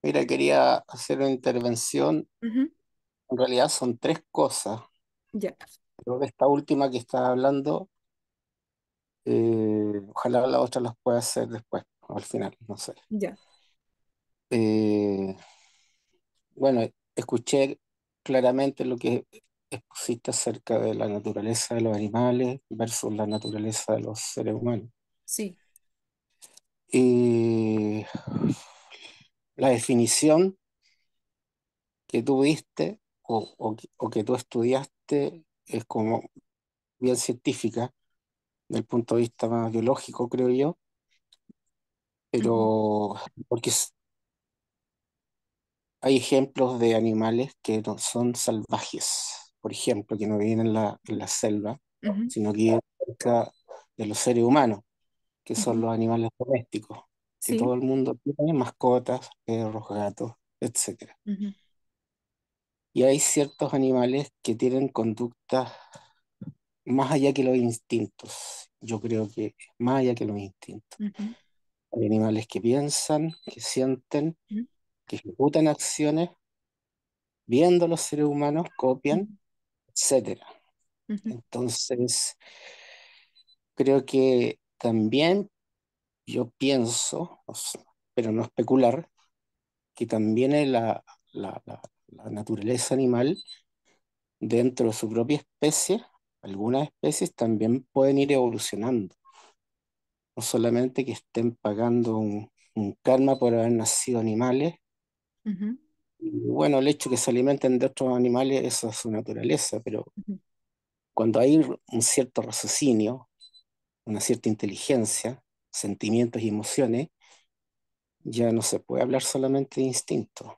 Mira, quería hacer una intervención. Ujú. En realidad son tres cosas, Ya, pero de esta última que estaba hablando, ojalá la otra las pueda hacer después, o al final, no sé. ya, Eh, bueno, escuché claramente lo que expusiste acerca de la naturaleza de los animales versus la naturaleza de los seres humanos. sí. Y la definición que tú diste o que tú estudiaste es como bien científica, del punto de vista más biológico, creo yo, Ujú, pero porque hay ejemplos de animales que no son salvajes, por ejemplo, que no viven en la selva, ujú, sino que viven cerca de los seres humanos, que son ujú. los animales domésticos, que todo Sí. el mundo tiene, mascotas, perros, gatos, etcétera. Ujú, Y hay ciertos animales que tienen conductas más allá que los instintos. Yo creo que más allá que los instintos. ujú, Hay animales que piensan, que sienten, ujú, que ejecutan acciones, viendo a los seres humanos, copian, etcétera. ujú, Entonces, creo que también yo pienso, pero no especular, que también es la naturaleza animal dentro de su propia especie, algunas especies también pueden ir evolucionando. No solamente que estén pagando un karma por haber nacido animales. ujú, Y bueno, el hecho que se alimenten de otros animales, eso es su naturaleza, pero ujú, cuando hay un cierto raciocinio, una cierta inteligencia, sentimientos y emociones, ya no se puede hablar solamente de instinto.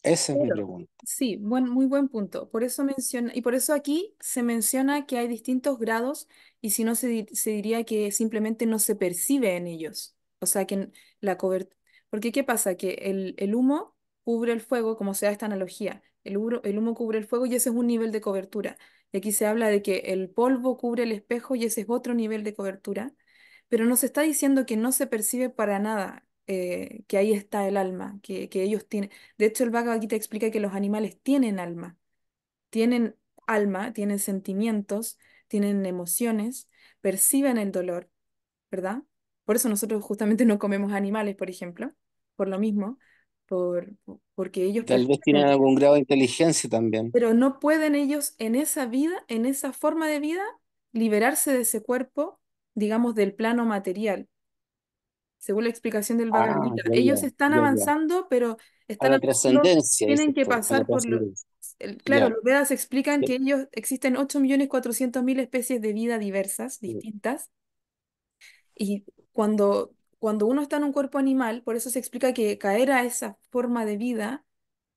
Esa es mi Claro. pregunta. Sí, muy buen punto. Por eso y por eso aquí se menciona que hay distintos grados y si no se diría que simplemente no se percibe en ellos. O sea que la cobertura. Porque ¿qué pasa? Que el humo cubre el fuego, como se da esta analogía. El humo cubre el fuego y ese es un nivel de cobertura. Y aquí se habla de que el polvo cubre el espejo y ese es otro nivel de cobertura. Pero no se está diciendo que no se percibe para nada. que ahí está el alma, que ellos tienen. De hecho, el Bhagavad Gita explica que los animales tienen alma, tienen sentimientos, tienen emociones, perciben el dolor, ¿verdad? Por eso nosotros justamente no comemos animales, por ejemplo, por lo mismo, porque ellos Tal vez tienen perciben, algún grado de inteligencia también. pero no pueden ellos en esa vida, en esa forma de vida, liberarse de ese cuerpo, digamos, del plano material. Según la explicación del Bhagavad Ah, Gita, ya, ya, ellos están ya, ya. avanzando, pero A están la avanzando, trascendencia, tienen dices que tú, a la pasar por lo... trascendencia. Claro, Ya. los Vedas explican Sí, que ellos existen 8.400.000 especies de vida diversas, sí. distintas, y cuando uno está en un cuerpo animal, por eso se explica que caer a esa forma de vida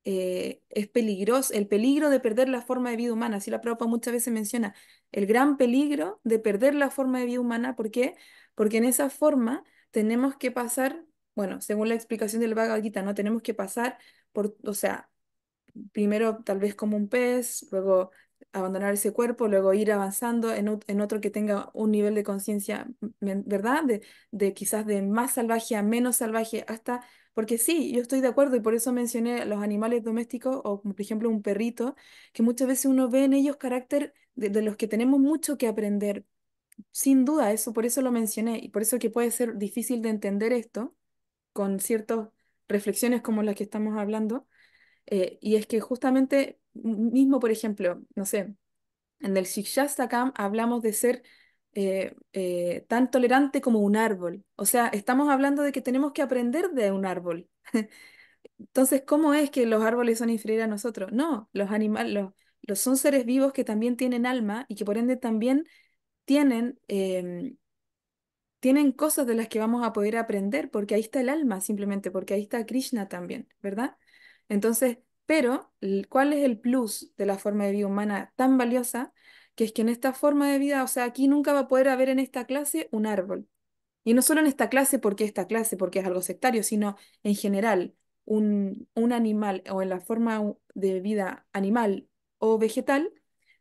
es peligroso, el peligro de perder la forma de vida humana. Así la Prabhupada muchas veces menciona el gran peligro de perder la forma de vida humana. ¿Por qué? Porque en esa forma tenemos que pasar, bueno, según la explicación del Bhagavad Gita, no tenemos que pasar por, o sea, primero tal vez como un pez, luego abandonar ese cuerpo, luego ir avanzando en otro que tenga un nivel de conciencia, ¿verdad? De quizás de más salvaje a menos salvaje, hasta, porque sí, yo estoy de acuerdo y por eso mencioné a los animales domésticos o como por ejemplo un perrito, que muchas veces uno ve en ellos carácter de los que tenemos mucho que aprender. Sin duda, eso, por eso lo mencioné y por eso que puede ser difícil de entender esto con ciertas reflexiones como las que estamos hablando y es que justamente, mismo por ejemplo, no sé, en el Shikshastakam hablamos de ser tan tolerante como un árbol. O sea, estamos hablando de que tenemos que aprender de un árbol. Entonces, ¿cómo es que los árboles son inferiores a nosotros? No, los animales, son seres vivos que también tienen alma y que por ende también tienen, tienen cosas de las que vamos a poder aprender, porque ahí está el alma, simplemente, porque ahí está Krishna también, ¿verdad? Entonces, pero, ¿cuál es el plus de la forma de vida humana tan valiosa? Que es que en esta forma de vida, o sea, aquí nunca va a poder haber en esta clase un árbol. Y no solo en esta clase, porque es algo sectario, sino en general, un animal o en la forma de vida animal o vegetal,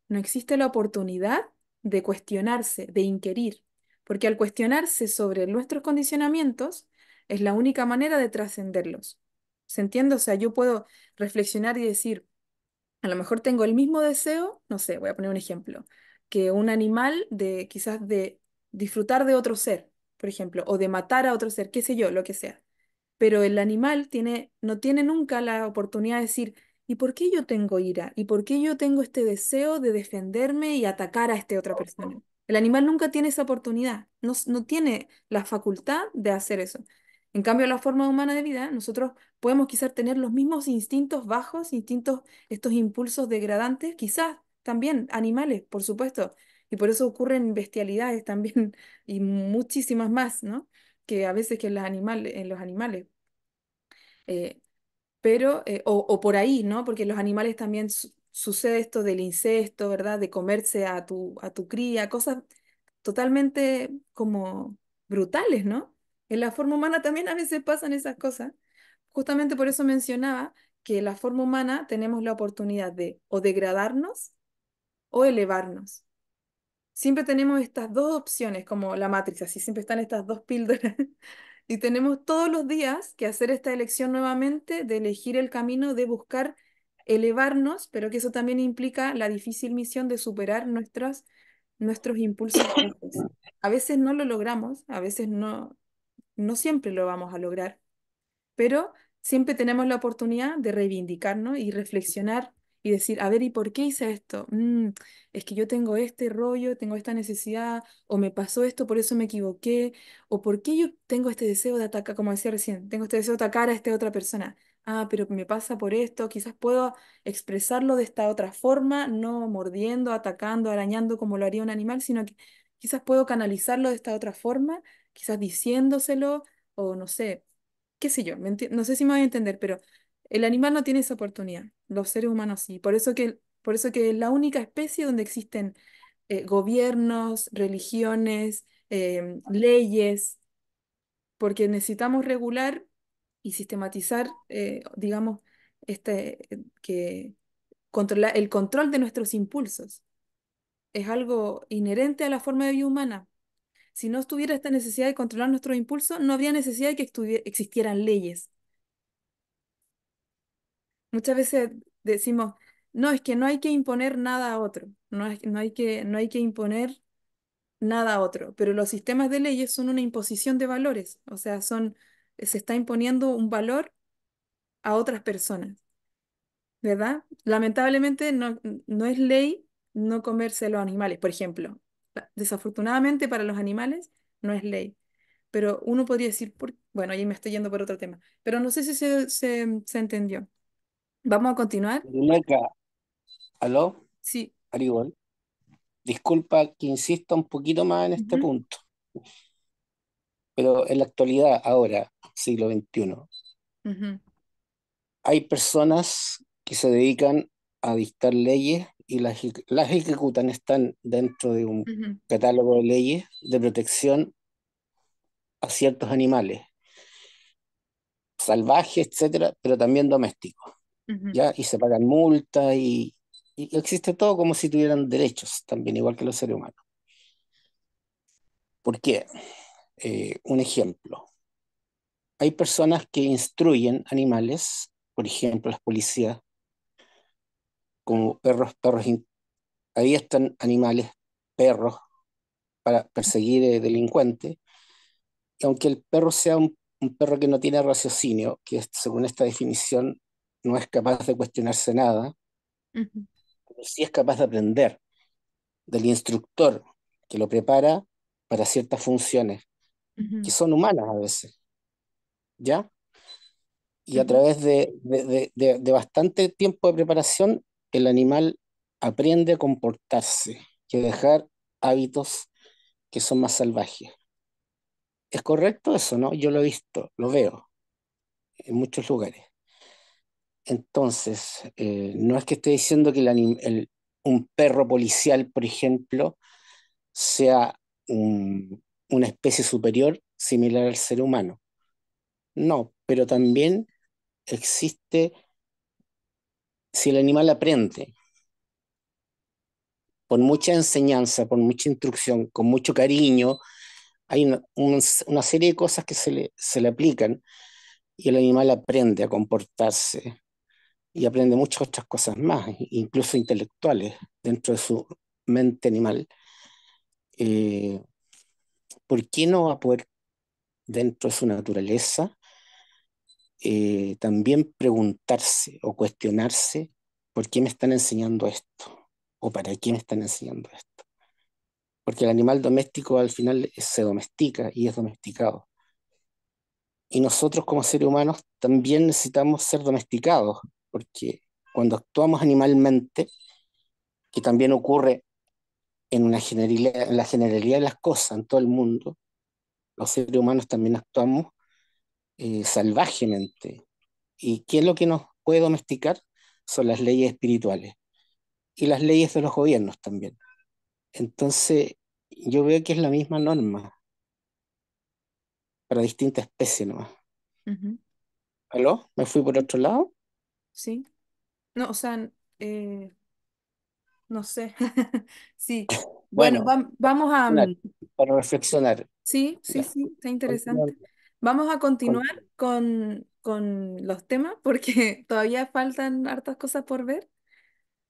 no existe la oportunidad de cuestionarse, de inquirir, porque al cuestionarse sobre nuestros condicionamientos, es la única manera de trascenderlos. ¿Se entiende? O sea, yo puedo reflexionar y decir, a lo mejor tengo el mismo deseo, no sé, voy a poner un ejemplo, que un animal de quizás de disfrutar de otro ser, por ejemplo, o de matar a otro ser, qué sé yo, lo que sea. Pero el animal no tiene nunca la oportunidad de decir, ¿y por qué yo tengo ira? ¿Y por qué yo tengo este deseo de defenderme y atacar a esta otra persona? El animal nunca tiene esa oportunidad, no tiene la facultad de hacer eso. En cambio, la forma humana de vida, nosotros podemos quizás tener los mismos instintos bajos, instintos, estos impulsos degradantes, quizás también animales, por supuesto. Y por eso ocurren bestialidades también y muchísimas más, ¿no? Que a veces que en los animales. Eh, o por ahí, ¿no? Porque en los animales también sucede esto del incesto, ¿verdad? De comerse a tu cría, cosas totalmente como brutales, ¿no? En la forma humana también a veces pasan esas cosas. Justamente por eso mencionaba que en la forma humana tenemos la oportunidad de o degradarnos o elevarnos. Siempre tenemos estas dos opciones, como la Matrix, así siempre están estas dos píldoras. Y tenemos todos los días que hacer esta elección nuevamente, de elegir el camino de buscar elevarnos, pero que eso también implica la difícil misión de superar nuestros impulsos bajos. A veces no lo logramos, a veces no siempre lo vamos a lograr, pero siempre tenemos la oportunidad de reivindicarnos y reflexionar y decir, a ver, ¿y por qué hice esto? Es que yo tengo este rollo, tengo esta necesidad, o me pasó esto, por eso me equivoqué, o por qué yo tengo este deseo de atacar, como decía recién, tengo este deseo de atacar a esta otra persona. Ah, pero me pasa por esto, quizás puedo expresarlo de esta otra forma, no mordiendo, atacando, arañando como lo haría un animal, sino que quizás puedo canalizarlo de esta otra forma, quizás diciéndoselo, o no sé, qué sé yo, no sé si me voy a entender, pero el animal no tiene esa oportunidad, los seres humanos sí. Por eso que es la única especie donde existen gobiernos, religiones, leyes, porque necesitamos regular y sistematizar, digamos, que el control de nuestros impulsos. Es algo inherente a la forma de vida humana. Si no estuviera esta necesidad de controlar nuestros impulsos, no habría necesidad de que existieran leyes. Muchas veces decimos, no, es que no hay que imponer nada a otro, no hay que imponer nada a otro, pero los sistemas de leyes son una imposición de valores, o sea, se está imponiendo un valor a otras personas, ¿verdad? Lamentablemente no es ley no comerse a los animales, por ejemplo. Desafortunadamente para los animales no es ley, pero uno podría decir, bueno, ahí me estoy yendo por otro tema, pero no sé si se entendió. ¿Vamos a continuar? Julieta, aló, Sí. Arigol, disculpa que insista un poquito más en este Ujú, punto, pero en la actualidad, ahora, siglo XXI, ujú, hay personas que se dedican a dictar leyes y las ejecutan, están dentro de un ujú, catálogo de leyes de protección a ciertos animales, salvajes, etcétera, pero también domésticos, ujú, ¿ya? Y se pagan multas y existe todo como si tuvieran derechos, también igual que los seres humanos. ¿Por qué? Un ejemplo. Hay personas que instruyen animales, por ejemplo, las policías, como ahí están animales, perros, para perseguir delincuentes, y aunque el perro sea un perro que no tiene raciocinio, que según esta definición no es capaz de cuestionarse nada, ujú, pero sí es capaz de aprender del instructor que lo prepara para ciertas funciones, que ujú, son humanas a veces, ¿ya? Y a ujú, través de bastante tiempo de preparación, el animal aprende a comportarse y a dejar hábitos que son más salvajes. ¿Es correcto eso, no? Yo lo he visto, lo veo en muchos lugares. Entonces, no es que esté diciendo que un perro policial, por ejemplo, sea una especie superior similar al ser humano. No, pero también existe, si el animal aprende por mucha enseñanza, por mucha instrucción, con mucho cariño, hay una serie de cosas que se le aplican y el animal aprende a comportarse y aprende muchas otras cosas más, incluso intelectuales, dentro de su mente animal. Eh, ¿Por qué no va a poder, dentro de su naturaleza, también preguntarse o cuestionarse por qué me están enseñando esto? ¿O para qué me están enseñando esto? Porque el animal doméstico al final se domestica y es domesticado. Y nosotros como seres humanos también necesitamos ser domesticados, porque cuando actuamos animalmente, que también ocurre en la generalidad de las cosas en todo el mundo, los seres humanos también actuamos salvajemente. ¿Y qué es lo que nos puede domesticar? Son las leyes espirituales y las leyes de los gobiernos también. Entonces, yo veo que es la misma norma para distintas especies nomás. ujú. ¿Aló? ¿Me fui por otro lado? Sí. No, o sea, eh, no sé. Sí. Bueno, Bueno, vamos a... para reflexionar. sí, sí, Ya, sí, está continúa, interesante. Vamos a continuar continúa. con los temas porque todavía faltan hartas cosas por ver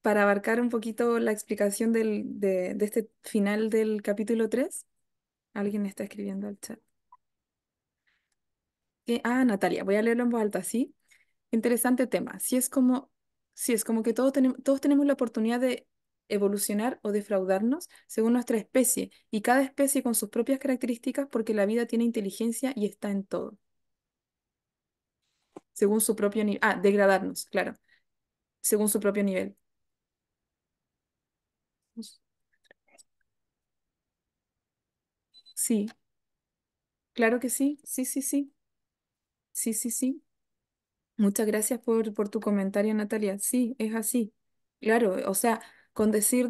para abarcar un poquito la explicación de este final del capítulo 3. Alguien me está escribiendo al chat. Natalia, voy a leerlo en voz alta, ¿sí? Interesante tema. Si es como que todos tenemos la oportunidad de evolucionar o defraudarnos según nuestra especie, y cada especie con sus propias características porque la vida tiene inteligencia y está en todo, según su propio nivel. Degradarnos, claro, según su propio nivel. Sí, claro que sí, sí, sí, sí, sí, sí, sí. Muchas gracias por tu comentario, Natalia. Sí, es así. Claro, o sea, con decir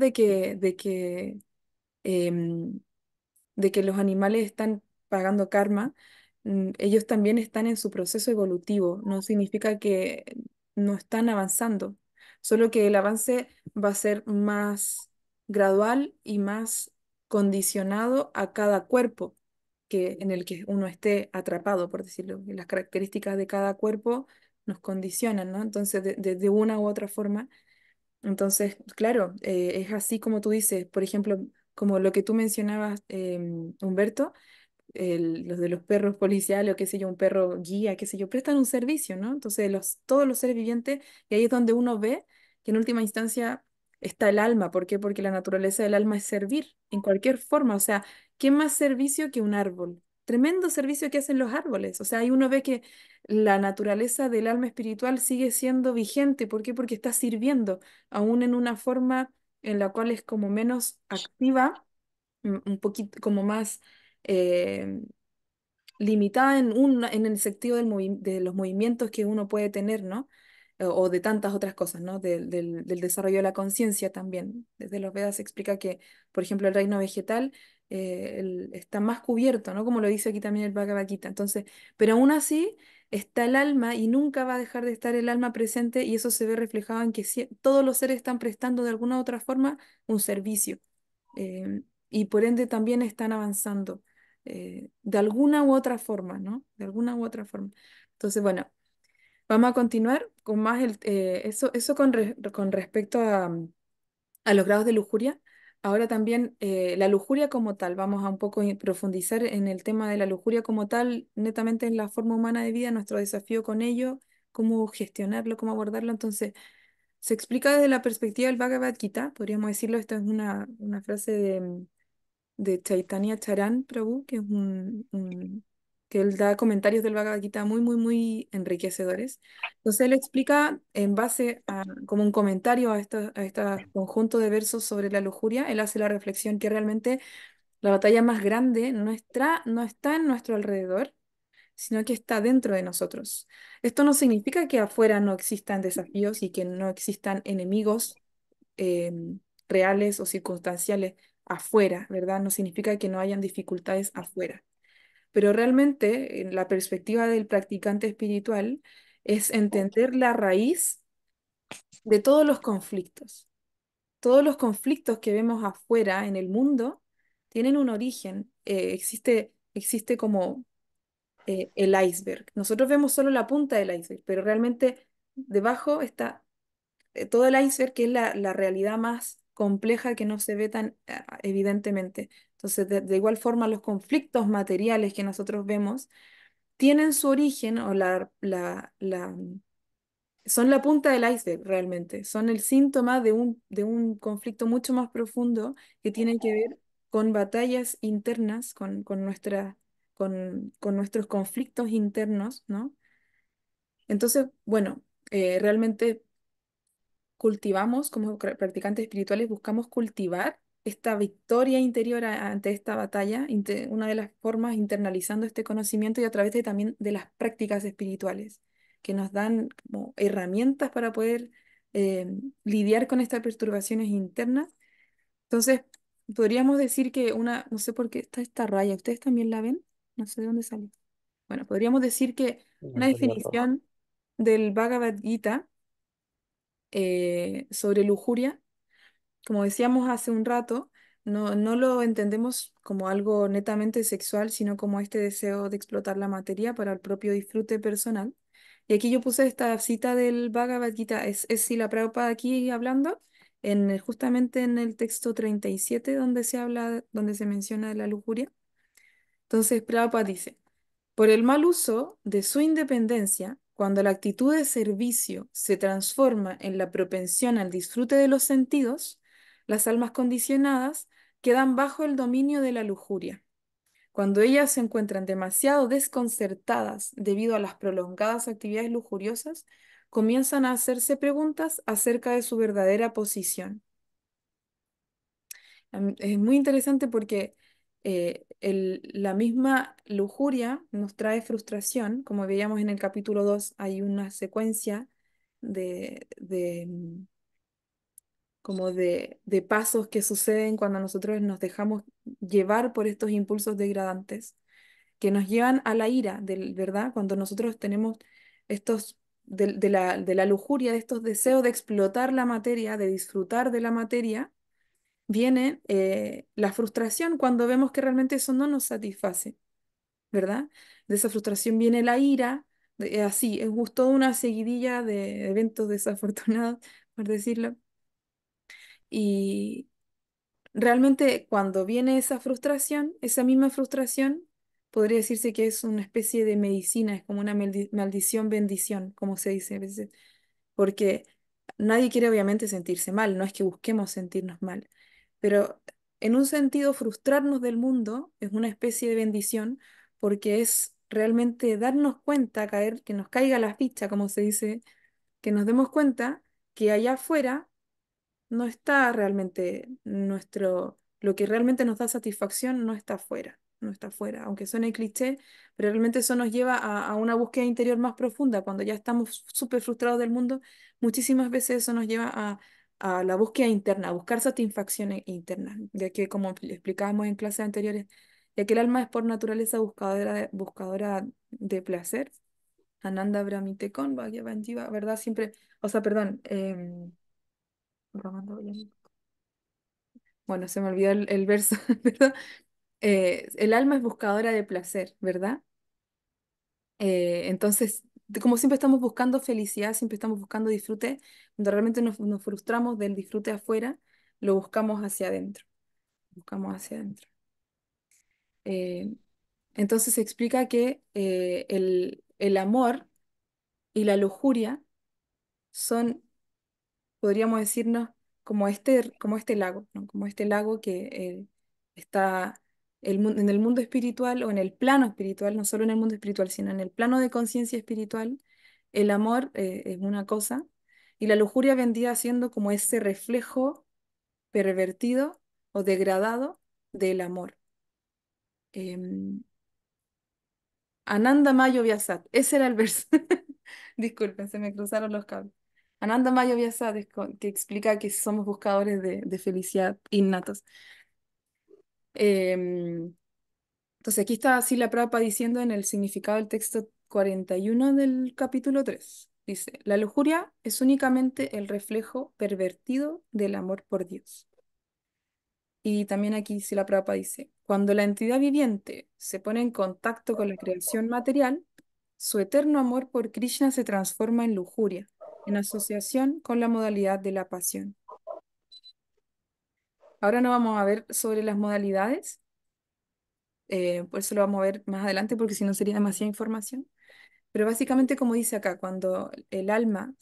em, de que los animales están pagando karma, ellos también están en su proceso evolutivo. No significa que no están avanzando, solo que el avance va a ser más gradual y más condicionado a cada cuerpo en el que uno esté atrapado, por decirlo. Y las características de cada cuerpo nos condicionan, ¿no? Entonces, de una u otra forma. Entonces, claro, es así como tú dices, por ejemplo, como lo que tú mencionabas, Humberto, los de los perros policiales o qué sé yo, un perro guía, qué sé yo, prestan un servicio, ¿no? Entonces, todos los seres vivientes, y ahí es donde uno ve que en última instancia está el alma. ¿Por qué? Porque la naturaleza del alma es servir en cualquier forma. O sea, ¿qué más servicio que un árbol? Tremendo servicio que hacen los árboles. O sea, ahí uno ve que la naturaleza del alma espiritual sigue siendo vigente. ¿Por qué? Porque está sirviendo, aún en una forma en la cual es como menos activa, un poquito como más eh, limitada en el sentido de los movimientos que uno puede tener, ¿no? O de tantas otras cosas, ¿no? Del desarrollo de la conciencia también. Desde los Vedas se explica que, por ejemplo, el reino vegetal está más cubierto, ¿no? Como lo dice aquí también el Bhagavad Gita. Entonces, pero aún así está el alma y nunca va a dejar de estar el alma presente, y eso se ve reflejado en que todos los seres están prestando de alguna u otra forma un servicio, y por ende también están avanzando de alguna u otra forma, ¿no? De alguna u otra forma. Entonces, bueno, vamos a continuar con más eso con respecto a los grados de lujuria. Ahora también la lujuria como tal, vamos a un poco profundizar en el tema de la lujuria como tal, netamente en la forma humana de vida, nuestro desafío con ello, cómo gestionarlo, cómo abordarlo. Entonces, se explica desde la perspectiva del Bhagavad Gita, podríamos decirlo. Esta es una frase de Chaitanya Charan Prabhu, que es que él da comentarios del Bhagavad Gita muy, muy, muy enriquecedores. Entonces él explica en base a, como un comentario a este conjunto de versos sobre la lujuria, él hace la reflexión que realmente la batalla más grande no está en nuestro alrededor, sino que está dentro de nosotros. Esto no significa que afuera no existan desafíos y que no existan enemigos reales o circunstanciales afuera, ¿verdad? No significa que no hayan dificultades afuera. Pero realmente, en la perspectiva del practicante espiritual, es entender la raíz de todos los conflictos. Todos los conflictos que vemos afuera en el mundo tienen un origen. Existe como el iceberg. Nosotros vemos solo la punta del iceberg, pero realmente debajo está todo el iceberg, que es la realidad más compleja que no se ve tan evidentemente. Entonces, de igual forma, los conflictos materiales que nosotros vemos tienen su origen, o son la punta del iceberg realmente, son el síntoma de un conflicto mucho más profundo que tiene que ver con batallas internas, con nuestros conflictos internos, ¿no? Entonces, bueno, realmente cultivamos, como practicantes espirituales, buscamos cultivar esta victoria interior ante esta batalla, una de las formas internalizando este conocimiento, y a través también de las prácticas espirituales, que nos dan como herramientas para poder eh, lidiar con estas perturbaciones internas. Entonces, podríamos decir que no sé por qué está esta raya, ¿ustedes también la ven? No sé de dónde sale. Bueno, podríamos decir que una Un color rojo. definición del Bhagavad Gita sobre lujuria, como decíamos hace un rato, no lo entendemos como algo netamente sexual, sino como este deseo de explotar la materia para el propio disfrute personal. Y aquí yo puse esta cita del Bhagavad Gita, es Srila Prabhupada aquí hablando, justamente en el texto 37 donde donde se menciona la lujuria. Entonces Prabhupada dice: por el mal uso de su independencia, cuando la actitud de servicio se transforma en la propensión al disfrute de los sentidos, las almas condicionadas quedan bajo el dominio de la lujuria. Cuando ellas se encuentran demasiado desconcertadas debido a las prolongadas actividades lujuriosas, comienzan a hacerse preguntas acerca de su verdadera posición. Es muy interesante porque la misma lujuria nos trae frustración. Como veíamos en el capítulo 2, hay una secuencia como de pasos que suceden cuando nosotros nos dejamos llevar por estos impulsos degradantes, que nos llevan a la ira, ¿verdad? Cuando nosotros tenemos estos, de la lujuria, de estos deseos de explotar la materia, de disfrutar de la materia, viene la frustración cuando vemos que realmente eso no nos satisface, ¿verdad? De esa frustración viene la ira, así, es toda una seguidilla de eventos desafortunados, por decirlo. Y realmente cuando viene esa frustración, esa misma frustración, podría decirse que es una especie de medicina, es como una maldición, bendición, como se dice a veces, porque nadie quiere obviamente sentirse mal, no es que busquemos sentirnos mal, pero en un sentido frustrarnos del mundo es una especie de bendición porque es realmente darnos cuenta, caer, que nos caiga la ficha, como se dice, que nos demos cuenta que allá afuera no está realmente lo que realmente nos da satisfacción no está afuera, no está afuera, aunque suene cliché, pero realmente eso nos lleva a una búsqueda interior más profunda. Cuando ya estamos súper frustrados del mundo, muchísimas veces eso nos lleva a la búsqueda interna, a buscar satisfacción interna, ya que como explicábamos en clases anteriores, ya que el alma es por naturaleza buscadora de placer. Ananda Brahmitekon, Bhagavan Jiva, ¿verdad? Siempre, o sea, perdón, Ramando bueno, se me olvidó el verso, ¿verdad? El alma es buscadora de placer, ¿verdad? Entonces, como siempre estamos buscando felicidad, siempre estamos buscando disfrute, cuando realmente nos frustramos del disfrute afuera, lo buscamos hacia adentro, buscamos hacia adentro. Eh, entonces se explica que el amor y la lujuria son, podríamos decirnos, como este lago, ¿no? Como este lago que está en el mundo espiritual o en el plano espiritual, no solo en el mundo espiritual, sino en el plano de conciencia espiritual, el amor es una cosa y la lujuria vendría siendo como ese reflejo pervertido o degradado del amor. Em, Ananda Mayo Vyasat, ese era el verso. Disculpen, se me cruzaron los cables. Ananda Mayo Vyasat es que explica que somos buscadores de felicidad innatos. Em, entonces aquí está Srila Prabhupada diciendo en el significado del texto 41 del capítulo 3. Dice, la lujuria es únicamente el reflejo pervertido del amor por Dios. Y también aquí Srila Prabhupada dice, cuando la entidad viviente se pone en contacto con la creación material, su eterno amor por Krishna se transforma en lujuria, en asociación con la modalidad de la pasión. Ahora no vamos a ver sobre las modalidades, por eso lo vamos a ver más adelante porque si no sería demasiada información. Pero básicamente como dice acá, cuando el alma,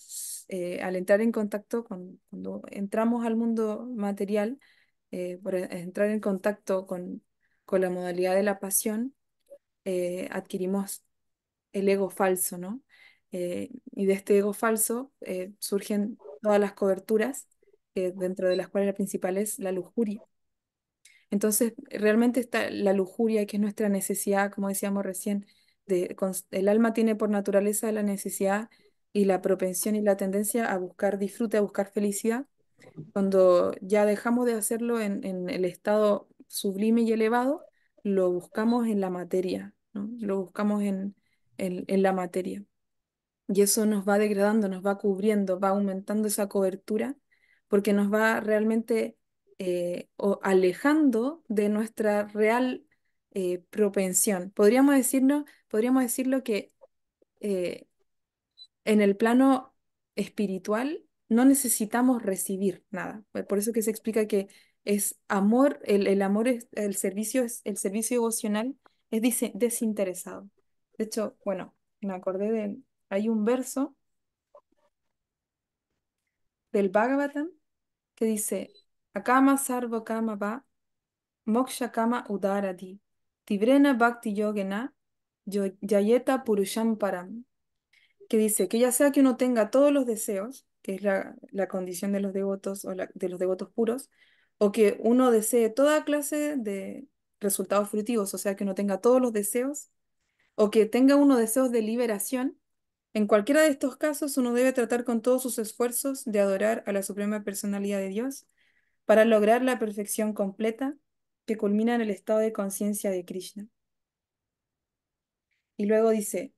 al entrar en contacto, cuando entramos al mundo material, por entrar en contacto con la modalidad de la pasión, adquirimos el ego falso, ¿no? Y de este ego falso surgen todas las coberturas, dentro de las cuales la principal es la lujuria. Entonces, realmente está la lujuria, que es nuestra necesidad, como decíamos recién, el alma tiene por naturaleza la necesidad y la propensión y la tendencia a buscar disfrute, a buscar felicidad. Cuando ya dejamos de hacerlo en el estado sublime y elevado, lo buscamos en la materia, ¿no? Lo buscamos en la materia. Y eso nos va degradando, nos va cubriendo, va aumentando esa cobertura, porque nos va realmente alejando de nuestra real propensión. Podríamos decirlo que eh, en el plano espiritual no necesitamos recibir nada. Por eso que se explica que es amor, el amor es el servicio devocional es desinteresado. De hecho, bueno, me acordé hay un verso del Bhagavatam que dice, Akama sarva kama va, moksha kama udarati, tibrena bhakti yogena, yayeta purusham param. Que dice que ya sea que uno tenga todos los deseos, que es la condición de los devotos o de los devotos puros, o que uno desee toda clase de resultados fruitivos, o sea, que uno tenga todos los deseos, o que tenga uno deseos de liberación, en cualquiera de estos casos uno debe tratar con todos sus esfuerzos de adorar a la Suprema Personalidad de Dios para lograr la perfección completa que culmina en el estado de conciencia de Krishna. Y luego dice,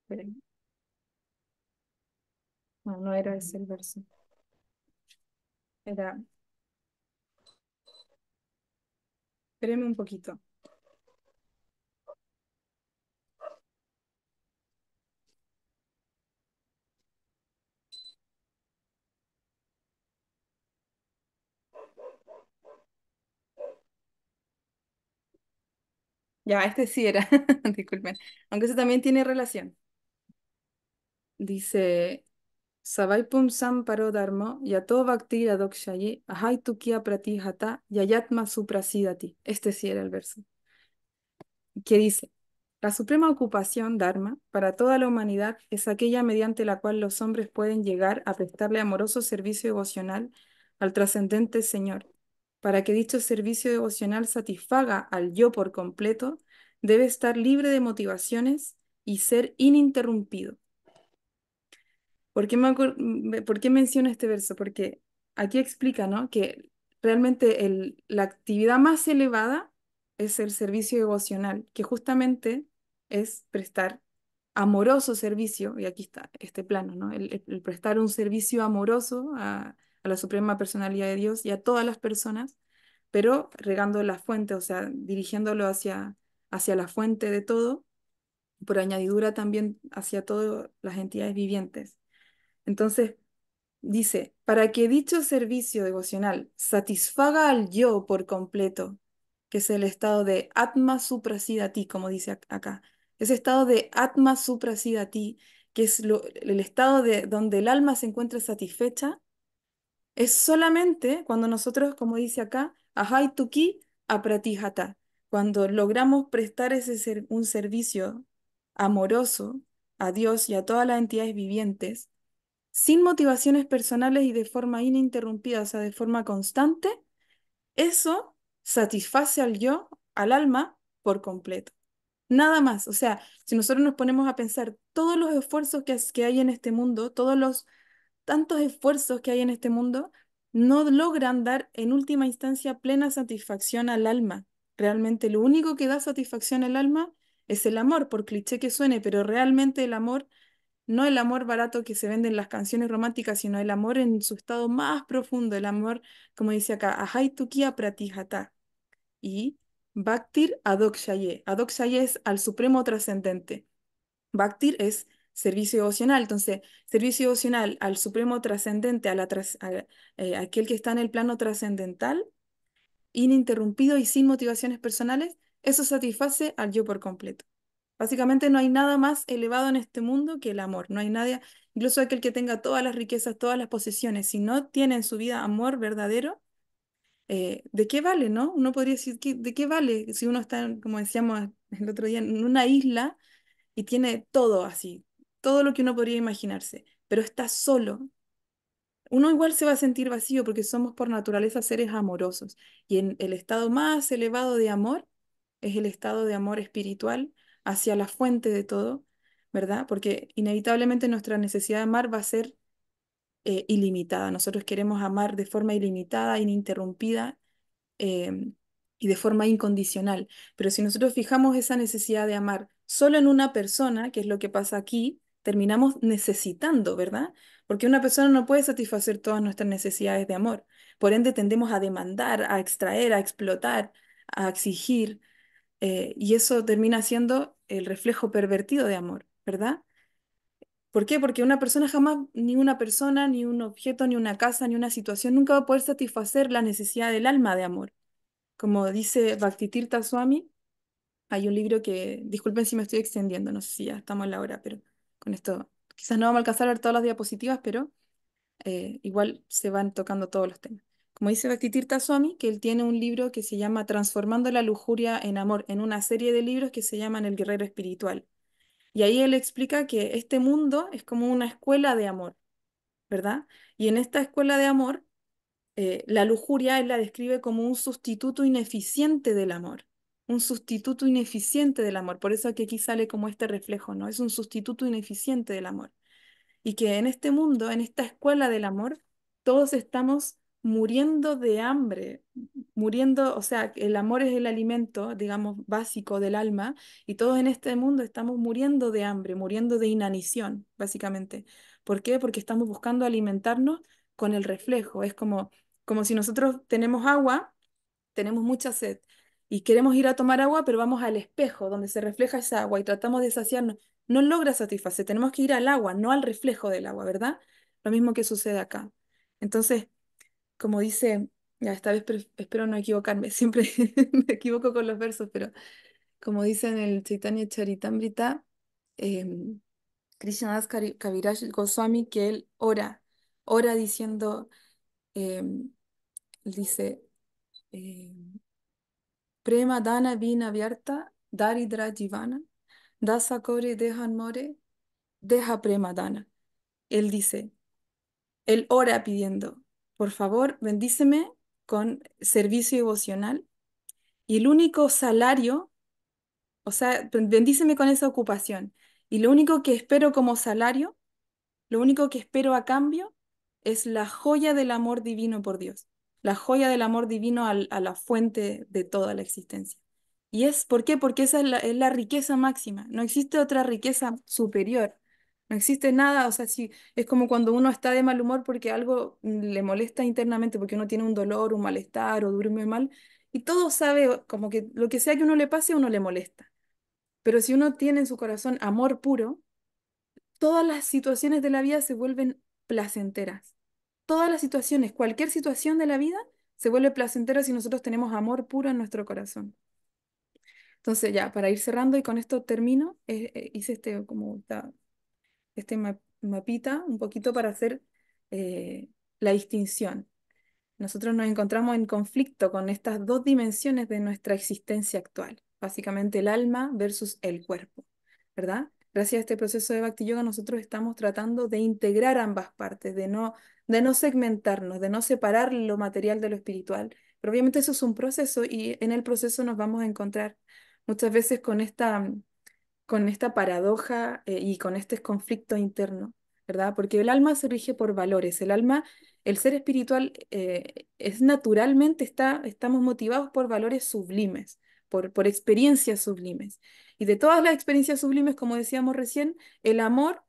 esperen, bueno, no era ese el verso. Era, espéreme un poquito. Ya, este sí era, disculpen. Aunque eso también tiene relación. Dice, Savaipum Samparo Dharma, Yato Bhakti Radokshaye, Ahai Tukia Pratihata, Yayatma Suprasidati. Este sí era el verso. Que dice, la suprema ocupación Dharma para toda la humanidad es aquella mediante la cual los hombres pueden llegar a prestarle amoroso servicio devocional al trascendente Señor. Para que dicho servicio devocional satisfaga al yo por completo, debe estar libre de motivaciones y ser ininterrumpido. ¿Por qué menciono este verso? Porque aquí explica, ¿no? Que realmente la actividad más elevada es el servicio devocional, que justamente es prestar amoroso servicio, y aquí está este plano, ¿no? El prestar un servicio amoroso a la Suprema Personalidad de Dios y a todas las personas, pero regando la fuente, o sea, dirigiéndolo hacia la fuente de todo, por añadidura también hacia todas las entidades vivientes. Entonces, dice, para que dicho servicio devocional satisfaga al yo por completo, que es el estado de Atma Suprasidati, como dice acá, ese estado de Atma Suprasidati, que es el estado de donde el alma se encuentra satisfecha, es solamente cuando nosotros, como dice acá, Ahai Tuki Apratihata, cuando logramos prestar un servicio amoroso a Dios y a todas las entidades vivientes, sin motivaciones personales y de forma ininterrumpida, o sea, de forma constante, eso satisface al yo, al alma, por completo. Nada más. O sea, si nosotros nos ponemos a pensar todos los esfuerzos que hay en este mundo, todos los tantos esfuerzos que hay en este mundo, no logran dar en última instancia plena satisfacción al alma. Realmente lo único que da satisfacción al alma es el amor, por cliché que suene, pero realmente el amor no el amor barato que se vende en las canciones románticas, sino el amor en su estado más profundo, el amor, como dice acá, Ahai Tukia Pratihata y Bhaktir Adokshaye. Adokshaye es al supremo trascendente. Bhaktir es servicio devocional, entonces, servicio devocional al supremo trascendente, aquel que está en el plano trascendental, ininterrumpido y sin motivaciones personales, eso satisface al yo por completo. Básicamente no hay nada más elevado en este mundo que el amor. No hay nadie, incluso aquel que tenga todas las riquezas, todas las posesiones, si no tiene en su vida amor verdadero, ¿de qué vale, no? Uno podría decir, ¿de qué vale si uno está, como decíamos el otro día, en una isla y tiene todo así, todo lo que uno podría imaginarse, pero está solo? Uno igual se va a sentir vacío porque somos por naturaleza seres amorosos. Y en el estado más elevado de amor es el estado de amor espiritual hacia la fuente de todo, ¿verdad? Porque inevitablemente nuestra necesidad de amar va a ser ilimitada. Nosotros queremos amar de forma ilimitada, ininterrumpida, eh, y de forma incondicional. Pero si nosotros fijamos esa necesidad de amar solo en una persona, que es lo que pasa aquí, terminamos necesitando, ¿verdad? Porque una persona no puede satisfacer todas nuestras necesidades de amor. Por ende, tendemos a demandar, a extraer, a explotar, a exigir, y eso termina siendo el reflejo pervertido de amor, ¿verdad? ¿Por qué? Porque una persona jamás, ni una persona, ni un objeto, ni una casa, ni una situación, nunca va a poder satisfacer la necesidad del alma de amor. Como dice Bhaktitirtha Swami, hay un libro que, disculpen si me estoy extendiendo, no sé si ya estamos en la hora, pero con esto quizás no vamos a alcanzar a ver todas las diapositivas, pero igual se van tocando todos los temas. Como dice Bhaktitirtha Swami, que él tiene un libro que se llama Transformando la lujuria en amor, en una serie de libros que se llaman El guerrero espiritual. Y ahí él explica que este mundo es como una escuela de amor, ¿verdad? Y en esta escuela de amor, la lujuria él la describe como un sustituto ineficiente del amor, un sustituto ineficiente del amor. Por eso que aquí sale como este reflejo, ¿no? Es un sustituto ineficiente del amor. Y que en este mundo, en esta escuela del amor, todos estamos muriendo de hambre, muriendo, o sea, el amor es el alimento, digamos, básico del alma, y todos en este mundo estamos muriendo de hambre, muriendo de inanición, básicamente. ¿Por qué? Porque estamos buscando alimentarnos con el reflejo. Es como si nosotros tenemos agua, tenemos mucha sed. Y queremos ir a tomar agua, pero vamos al espejo donde se refleja esa agua y tratamos de saciarnos. No logra satisfacer, tenemos que ir al agua, no al reflejo del agua, ¿verdad? Lo mismo que sucede acá. Entonces, como dice, ya esta vez espero no equivocarme, siempre me equivoco con los versos, pero como dice en el Chaitanya Charitamrita, em, Krishnadas Kaviraj Goswami, que él ora diciendo, em, dice, em, Prema Dana Vina Vyarta, Daridra Jivana, Dasa Kore Dehan More, Deja Prema Dana. Él dice, él ora pidiendo, por favor, bendíceme con servicio devocional. Y el único salario, o sea, bendíceme con esa ocupación. Y lo único que espero como salario, lo único que espero a cambio es la joya del amor divino por Dios, la joya del amor divino a la fuente de toda la existencia. ¿Y es por qué? Porque esa es la riqueza máxima. No existe otra riqueza superior. No existe nada, o sea, si es como cuando uno está de mal humor porque algo le molesta internamente, porque uno tiene un dolor, un malestar o duerme mal, y todo sabe como que lo que sea que uno le pase, a uno le molesta. Pero si uno tiene en su corazón amor puro, todas las situaciones de la vida se vuelven placenteras. Todas las situaciones, cualquier situación de la vida se vuelve placentera si nosotros tenemos amor puro en nuestro corazón. Entonces ya, para ir cerrando y con esto termino, hice este mapita un poquito para hacer la distinción. Nosotros nos encontramos en conflicto con estas dos dimensiones de nuestra existencia actual, básicamente el alma versus el cuerpo, ¿verdad? Gracias a este proceso de Bhakti Yoga nosotros estamos tratando de integrar ambas partes, de no segmentarnos, de no separar lo material de lo espiritual. Pero obviamente eso es un proceso y en el proceso nos vamos a encontrar muchas veces con esta paradoja y con este conflicto interno, ¿verdad? Porque el alma se rige por valores. El alma, el ser espiritual, es naturalmente, estamos motivados por valores sublimes, por experiencias sublimes. Y de todas las experiencias sublimes, como decíamos recién, el amor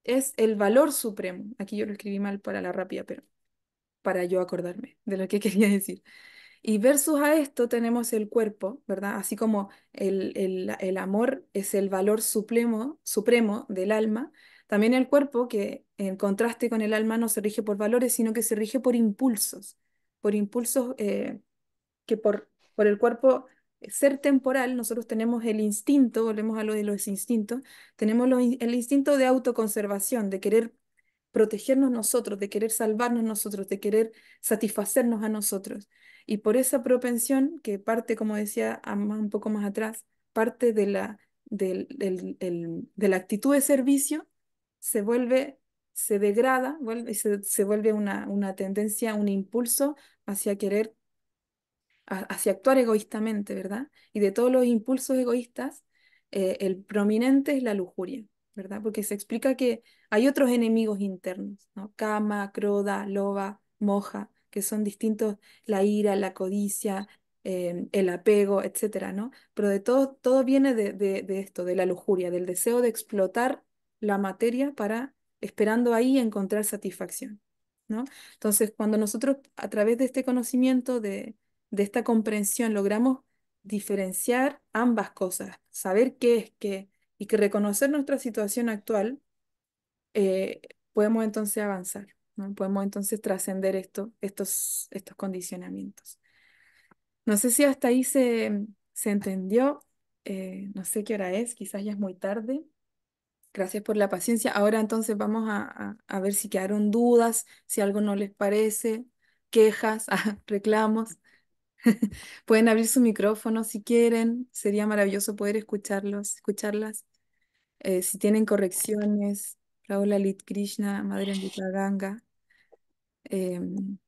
es el valor supremo. Aquí yo lo escribí mal para la rápida, pero para yo acordarme de lo que quería decir. Y versus a esto tenemos el cuerpo, ¿verdad? Así como el amor es el valor supremo del alma, también el cuerpo, que en contraste con el alma no se rige por valores, sino que se rige por impulsos que por el cuerpo ser temporal, nosotros tenemos el instinto, volvemos a lo de los instintos, tenemos el instinto de autoconservación, de querer protegernos nosotros, de querer salvarnos nosotros, de querer satisfacernos a nosotros. Y por esa propensión que parte, como decía un poco más atrás, parte de la actitud de servicio, se vuelve, se degrada, se vuelve una tendencia, un impulso hacia querer hacia actuar egoístamente, ¿verdad? Y de todos los impulsos egoístas, el prominente es la lujuria, ¿verdad? Porque se explica que hay otros enemigos internos, ¿no? Kama, Kroda, Loba, Moja, que son distintos, la ira, la codicia, el apego, etcétera, ¿no? Pero de todo viene de esto, de la lujuria, del deseo de explotar la materia para, esperando ahí encontrar satisfacción, ¿no? Entonces, cuando nosotros, a través de este conocimiento, de esta comprensión logramos diferenciar ambas cosas, saber qué es qué y que reconocer nuestra situación actual, eh, podemos entonces avanzar, ¿no? Podemos entonces trascender estos condicionamientos. No sé si hasta ahí se entendió, no sé qué hora es, quizás ya es muy tarde. Gracias por la paciencia. Ahora entonces vamos a ver si quedaron dudas, si algo no les parece, quejas, reclamos. Pueden abrir su micrófono si quieren. Sería maravilloso poder escucharlas. Si tienen correcciones, Raúl Lalit Krishna, Madre Amrita Ganga, em,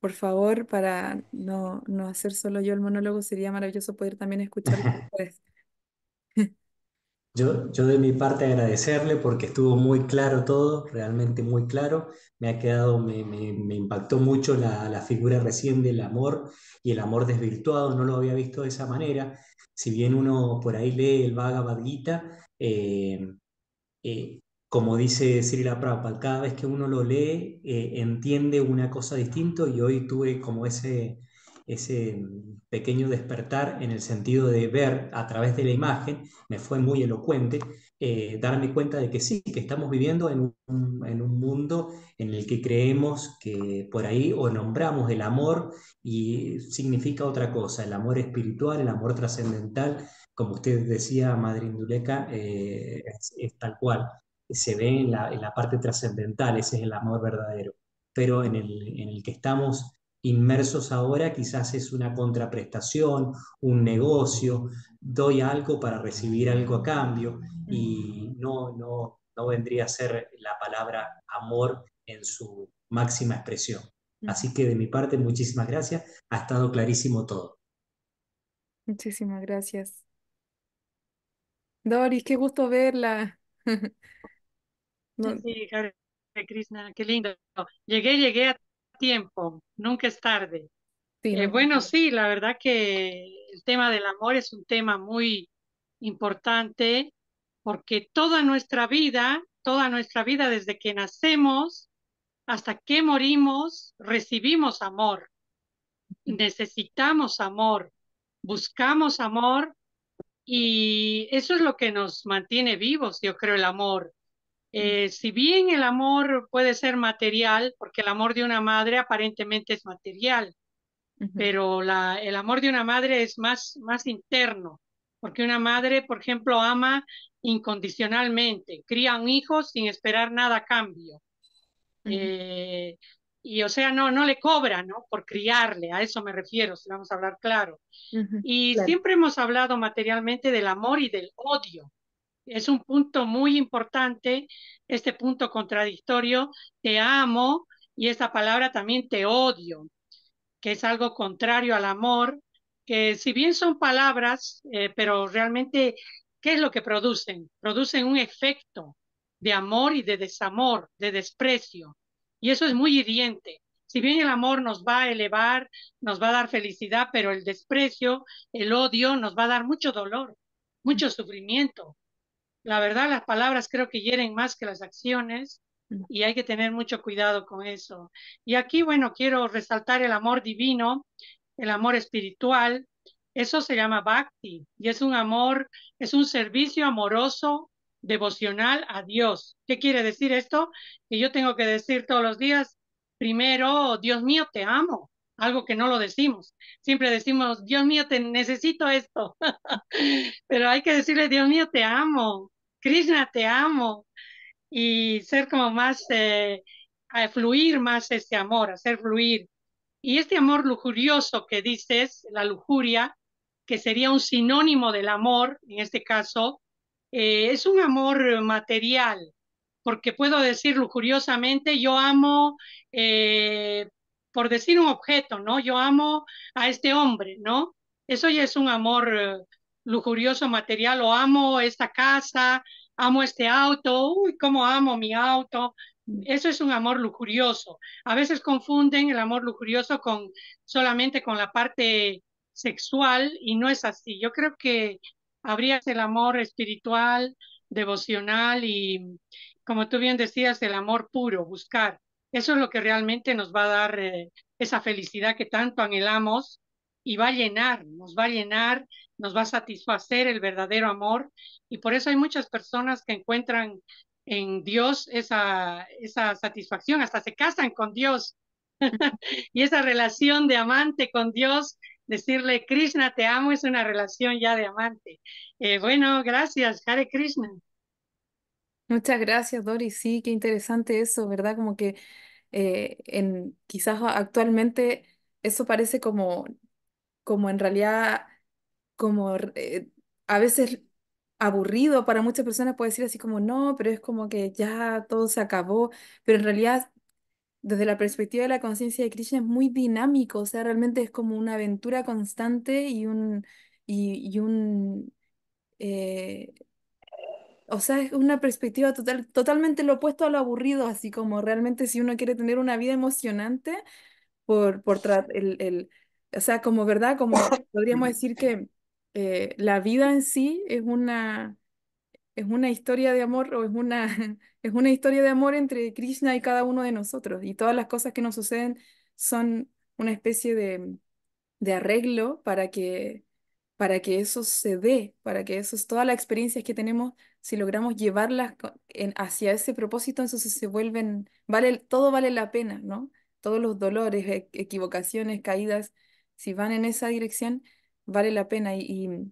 por favor, para no hacer solo yo el monólogo, sería maravilloso poder también escucharlo después. Yo de mi parte agradecerle porque estuvo muy claro todo, realmente muy claro. me ha quedado, me impactó mucho la figura recién del amor y el amor desvirtuado, no lo había visto de esa manera. Si bien uno por ahí lee el Bhagavad Gita, eh, como dice Srila Prabhupada, cada vez que uno lo lee, entiende una cosa distinta y hoy tuve como ese pequeño despertar en el sentido de ver a través de la imagen, me fue muy elocuente, darme cuenta de que sí, que estamos viviendo en un mundo en el que creemos que por ahí o nombramos el amor y significa otra cosa, el amor espiritual, el amor trascendental, como usted decía, Madre Induleka, es tal cual, se ve en la parte trascendental, ese es el amor verdadero, pero en el que estamos inmersos ahora quizás es una contraprestación, un negocio, doy algo para recibir algo a cambio Ujú, y no vendría a ser la palabra amor en su máxima expresión. ujú. Así que de mi parte, muchísimas gracias, ha estado clarísimo todo. Muchísimas gracias. Doris, qué gusto verla. No, Sí, Hare Krishna, qué lindo. Llegué a tiempo, nunca es tarde. sí, nunca. Bueno, sí, la verdad que el tema del amor es un tema muy importante porque toda nuestra vida, desde que nacemos hasta que morimos, recibimos amor, necesitamos amor, buscamos amor y eso es lo que nos mantiene vivos, yo creo, el amor. Si bien el amor puede ser material, porque el amor de una madre aparentemente es material, Ujú, pero el amor de una madre es más interno, porque una madre, por ejemplo, ama incondicionalmente, cría a un hijo sin esperar nada a cambio. ujú, Eh, y o sea, no le cobra, ¿no? Por criarle, a eso me refiero, si vamos a hablar claro. ujú. Y Claro. siempre hemos hablado materialmente del amor y del odio. Es un punto muy importante, este punto contradictorio, te amo y esta palabra también te odio, que es algo contrario al amor, que si bien son palabras, pero realmente, ¿qué es lo que producen? Producen un efecto de amor y de desamor, de desprecio. Y eso es muy hiriente. Si bien el amor nos va a elevar, nos va a dar felicidad, pero el desprecio, el odio, nos va a dar mucho dolor, mucho sufrimiento. La verdad, las palabras creo que hieren más que las acciones Ujú, y hay que tener mucho cuidado con eso. Y aquí, bueno, quiero resaltar el amor divino, el amor espiritual. Eso se llama bhakti y es un amor, es un servicio amoroso, devocional a Dios. ¿Qué quiere decir esto? Que yo tengo que decir todos los días, primero, Dios mío, te amo, algo que no lo decimos. Siempre decimos, Dios mío, te necesito esto. Pero hay que decirle, Dios mío, te amo, Krishna, te amo, y ser como más, a fluir más este amor, hacer fluir. Y este amor lujurioso que dices, la lujuria, que sería un sinónimo del amor, en este caso, es un amor material, porque puedo decir lujuriosamente, yo amo, eh, por decir un objeto, ¿no? Yo amo a este hombre, ¿no? Eso ya es un amor lujurioso material, o amo esta casa, amo este auto, uy, cómo amo mi auto. Eso es un amor lujurioso. A veces confunden el amor lujurioso con solamente con la parte sexual y no es así. Yo creo que habría el amor espiritual, devocional y, como tú bien decías, el amor puro, buscar. Eso es lo que realmente nos va a dar esa felicidad que tanto anhelamos y va a llenar, nos va a llenar, nos va a satisfacer el verdadero amor. Y por eso hay muchas personas que encuentran en Dios esa satisfacción, hasta se casan con Dios. Y esa relación de amante con Dios, decirle Krishna, te amo, es una relación ya de amante. Bueno, gracias, Hare Krishna. Muchas gracias, Doris. Sí, qué interesante eso, ¿verdad? Como que quizás actualmente eso parece como en realidad, como a veces aburrido para muchas personas puede decir así como no, pero es como que ya todo se acabó, pero en realidad desde la perspectiva de la conciencia de Krishna es muy dinámico, o sea, realmente es como una aventura constante y un, eh, o sea, es una perspectiva totalmente lo opuesto a lo aburrido, así como realmente si uno quiere tener una vida emocionante, o sea, como verdad, como podríamos decir que la vida en sí es una historia de amor o es una historia de amor entre Krishna y cada uno de nosotros. Y todas las cosas que nos suceden son una especie de arreglo para que eso se dé, para que eso, todas las experiencias que tenemos, si logramos llevarlas hacia ese propósito, entonces se vuelven, todo vale la pena, ¿no? Todos los dolores, equivocaciones, caídas, si van en esa dirección, vale la pena.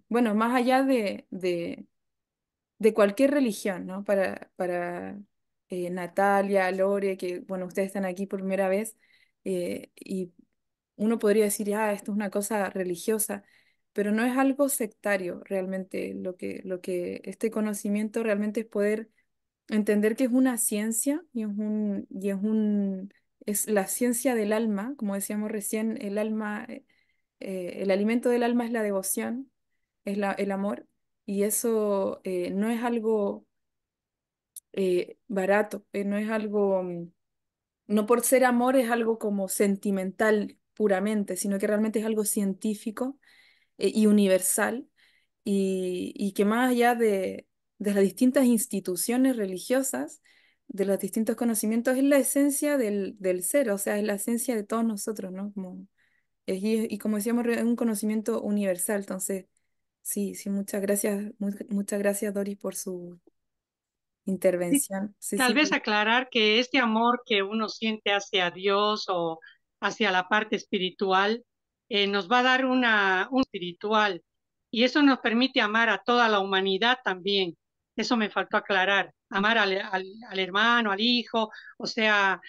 Bueno, más allá de cualquier religión, ¿no? Para Natalia, Lore, que, bueno, ustedes están aquí por primera vez, y uno podría decir, ah, esto es una cosa religiosa, pero no es algo sectario realmente. Lo que este conocimiento realmente es poder entender que es una ciencia es la ciencia del alma, como decíamos recién, el alma, el alimento del alma es la devoción, el amor, y eso no es algo barato, no es algo, no por ser amor es algo como sentimental puramente, sino que realmente es algo científico y universal, y que más allá de las distintas instituciones religiosas, de los distintos conocimientos, es la esencia del ser, o sea, es la esencia de todos nosotros, ¿no? Y como decíamos, es un conocimiento universal, entonces, sí, sí, muchas gracias, Doris, por su intervención. Sí, Tal sí. vez aclarar que este amor que uno siente hacia Dios o hacia la parte espiritual nos va a dar un espiritual y eso nos permite amar a toda la humanidad también. Eso me faltó aclarar. Amar al hermano, al hijo, o sea,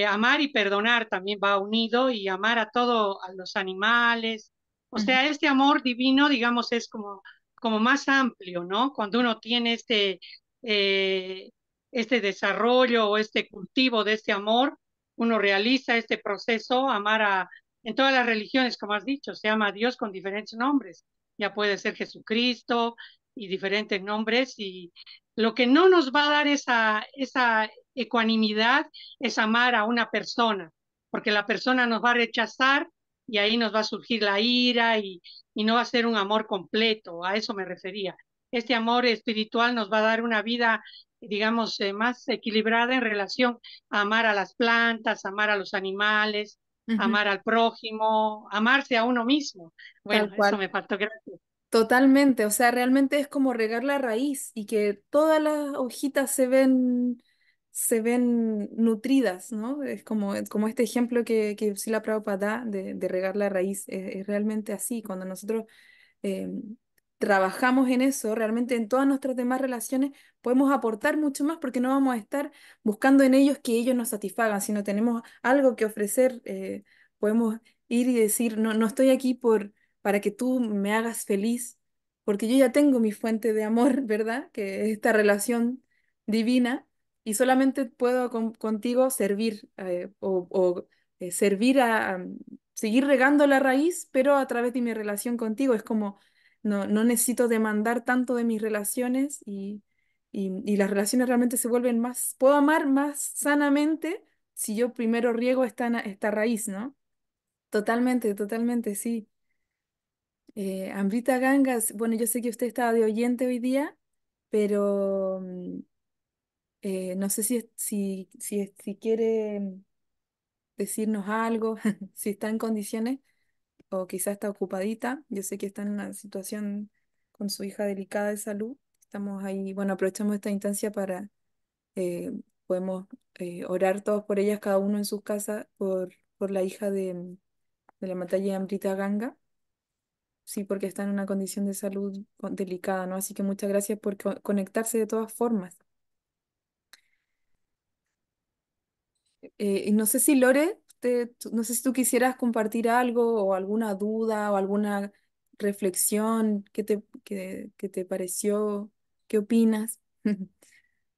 amar y perdonar también va unido y amar a todo, a los animales. O Ujú, sea, este amor divino, digamos, es como más amplio, ¿no? Cuando uno tiene eh, este desarrollo o este cultivo de este amor, uno realiza este proceso, en todas las religiones, como has dicho, se ama a Dios con diferentes nombres, ya puede ser Jesucristo y diferentes nombres, y lo que no nos va a dar esa ecuanimidad es amar a una persona, porque la persona nos va a rechazar y ahí nos va a surgir la ira y no va a ser un amor completo, a eso me refería. Este amor espiritual nos va a dar una vida digamos, más equilibrada en relación a amar a las plantas, amar a los animales, ujú, amar al prójimo, amarse a uno mismo. tal Bueno, eso cual. me faltó, gracias. Totalmente, o sea, realmente es como regar la raíz y que todas las hojitas se ven nutridas, ¿no? Como este ejemplo que Srila Prabhupada da de regar la raíz, es realmente así. Cuando nosotros eh, trabajamos en eso, realmente en todas nuestras demás relaciones podemos aportar mucho más porque no vamos a estar buscando en ellos que ellos nos satisfagan, sino tenemos algo que ofrecer, podemos ir y decir, no, no estoy aquí para que tú me hagas feliz, porque yo ya tengo mi fuente de amor, ¿verdad? Que es esta relación divina, y solamente puedo contigo servir servir a seguir regando la raíz, pero a través de mi relación contigo. Es como, no necesito demandar tanto de mis relaciones y las relaciones realmente se vuelven más, puedo amar más sanamente si yo primero riego esta raíz, ¿no? Totalmente, totalmente, sí. Amrita Gangas, bueno, yo sé que usted estaba de oyente hoy día, pero no sé si quiere decirnos algo, si está en condiciones o quizás está ocupadita. Yo sé que está en una situación con su hija delicada de salud. Estamos ahí, bueno, aprovechamos esta instancia para, eh, podemos orar todos por ellas, cada uno en sus casas, por la hija de la Matalla Amrita Ganga. Sí, porque está en una condición de salud delicada, ¿no? Así que muchas gracias por conectarse de todas formas. Y no sé si Lore, no sé si tú quisieras compartir algo o alguna duda o alguna reflexión que te pareció, qué opinas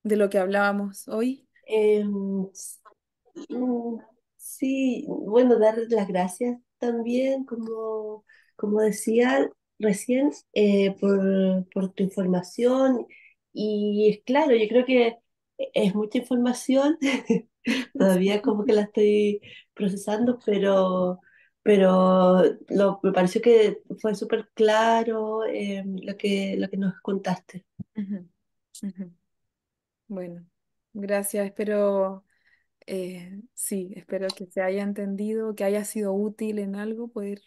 de lo que hablábamos hoy. S- mm, sí, bueno, dar las gracias también, como decía recién, por tu información y claro, yo creo que es mucha información, todavía como que la estoy procesando, pero me pareció que fue súper claro lo que nos contaste. Ujú, ujú. Bueno, gracias. Espero, sí, espero que se haya entendido, que haya sido útil en algo, poder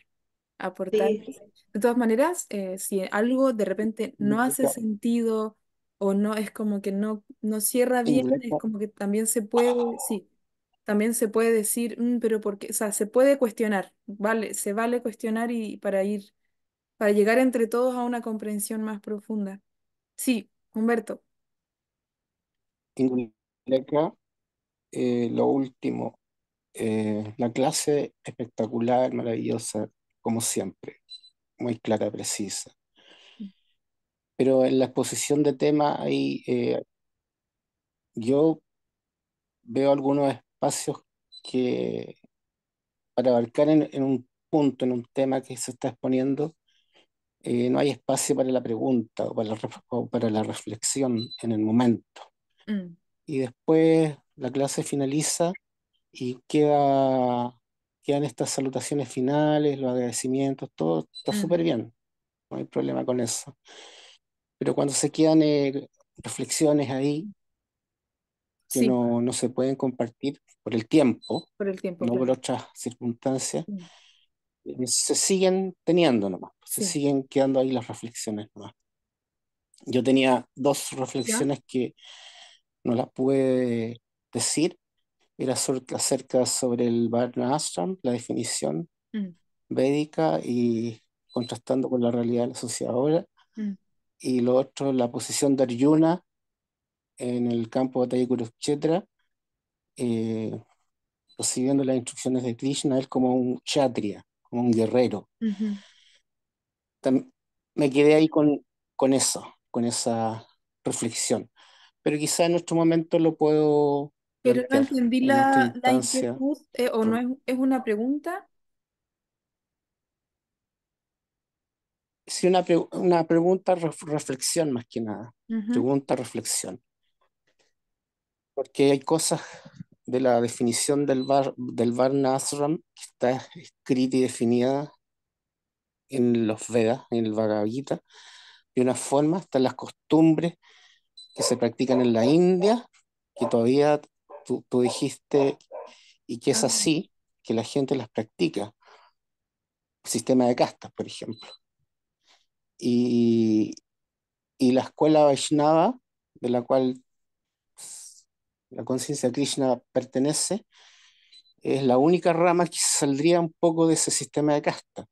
aportar. Sí, De todas maneras, si algo de repente no hace sentido o no es como que no cierra bien, es Indaleca, como que también se puede, sí, también se puede decir, "Mm, pero porque, o sea, se puede cuestionar, vale, se vale cuestionar y para llegar entre todos a una comprensión más profunda. Sí, Humberto. Indaleca, lo último, la clase espectacular, maravillosa, como siempre, muy clara, precisa. Pero en la exposición de temas ahí yo veo algunos espacios que para abarcar en un punto, en un tema que se está exponiendo, no hay espacio para la pregunta o para la reflexión en el momento. Mm, Y después la clase finaliza y quedan estas salutaciones finales, los agradecimientos, todo está mm, súper bien, no hay problema con eso. Pero cuando se quedan reflexiones ahí que sí, no se pueden compartir por el tiempo, por el tiempo, no por claro. otras circunstancias, Mm, se siguen teniendo nomás, se sí, siguen quedando ahí las reflexiones nomás. Yo tenía dos ¿ya? reflexiones que no las pude decir, era acerca sobre el Varna Ashram, la definición Mm, védica y contrastando con la realidad de la sociedad ahora, mm, y lo otro, la posición de Arjuna en el campo de batalla de Kurukshetra, eh, recibiendo las instrucciones de Krishna, él como un kshatriya, como un guerrero. ujú. Tam- Me quedé ahí con eso, con esa reflexión. Pero quizá en otro momento lo puedo Pero no plantear, entendí en otra la instancia. inquietud, o no es una pregunta. Sí, una pregunta, reflexión más que nada. Ujú, Pregunta, reflexión. Porque hay cosas de la definición del Varna Ashram que está escrita y definida en los Vedas, en el Bhagavad Gita, de una forma, están las costumbres que se practican en la India, que todavía tú dijiste, y que es ah, así, que la gente las practica, sistema de castas, por ejemplo. Y, y la escuela Vaishnava, de la cual la conciencia de Krishna pertenece, es la única rama que saldría un poco de ese sistema de casta,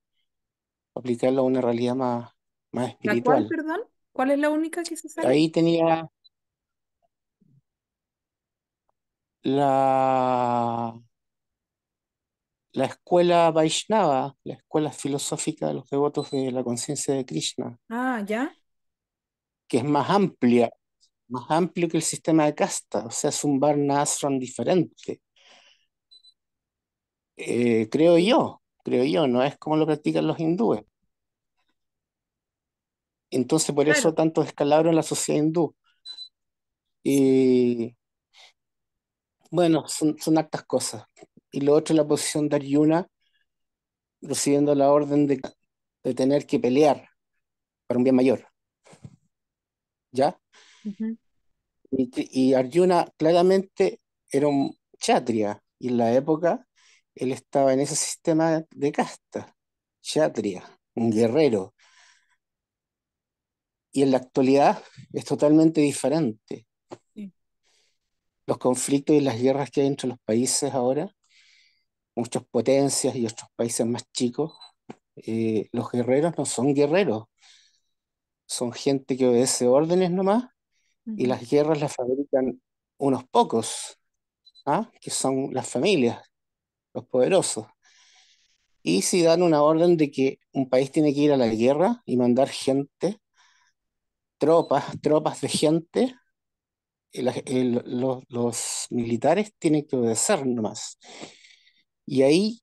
aplicarlo a una realidad más ¿la cuál, espiritual. perdón? ¿Cuál es la única que se sale? Ahí tenía la, la escuela Vaishnava, la escuela filosófica de los devotos de la conciencia de Krishna, Ah, ya. que es más amplia, más amplio que el sistema de casta, o sea, es un Varna Ashram diferente. Sí. Creo yo, no es como lo practican los hindúes. Entonces, por eso Claro. tanto descalabro en la sociedad hindú. Sí. Y bueno, son hartas cosas. Y lo otro es la posición de Arjuna, recibiendo la orden de tener que pelear para un bien mayor, ¿ya? Ujú, Y Arjuna claramente era un kshatriya, y en la época él estaba en ese sistema de casta, kshatriya, un guerrero. Y en la actualidad es totalmente diferente. sí. Los conflictos y las guerras que hay entre los países ahora, muchas potencias y otros países más chicos, los guerreros no son guerreros, son gente que obedece órdenes nomás, y Ujú, las guerras las fabrican unos pocos, ¿ah? Que son las familias, los poderosos. Y si dan una orden de que un país tiene que ir a la guerra y mandar gente, tropas de gente, los militares tienen que obedecer nomás. Y ahí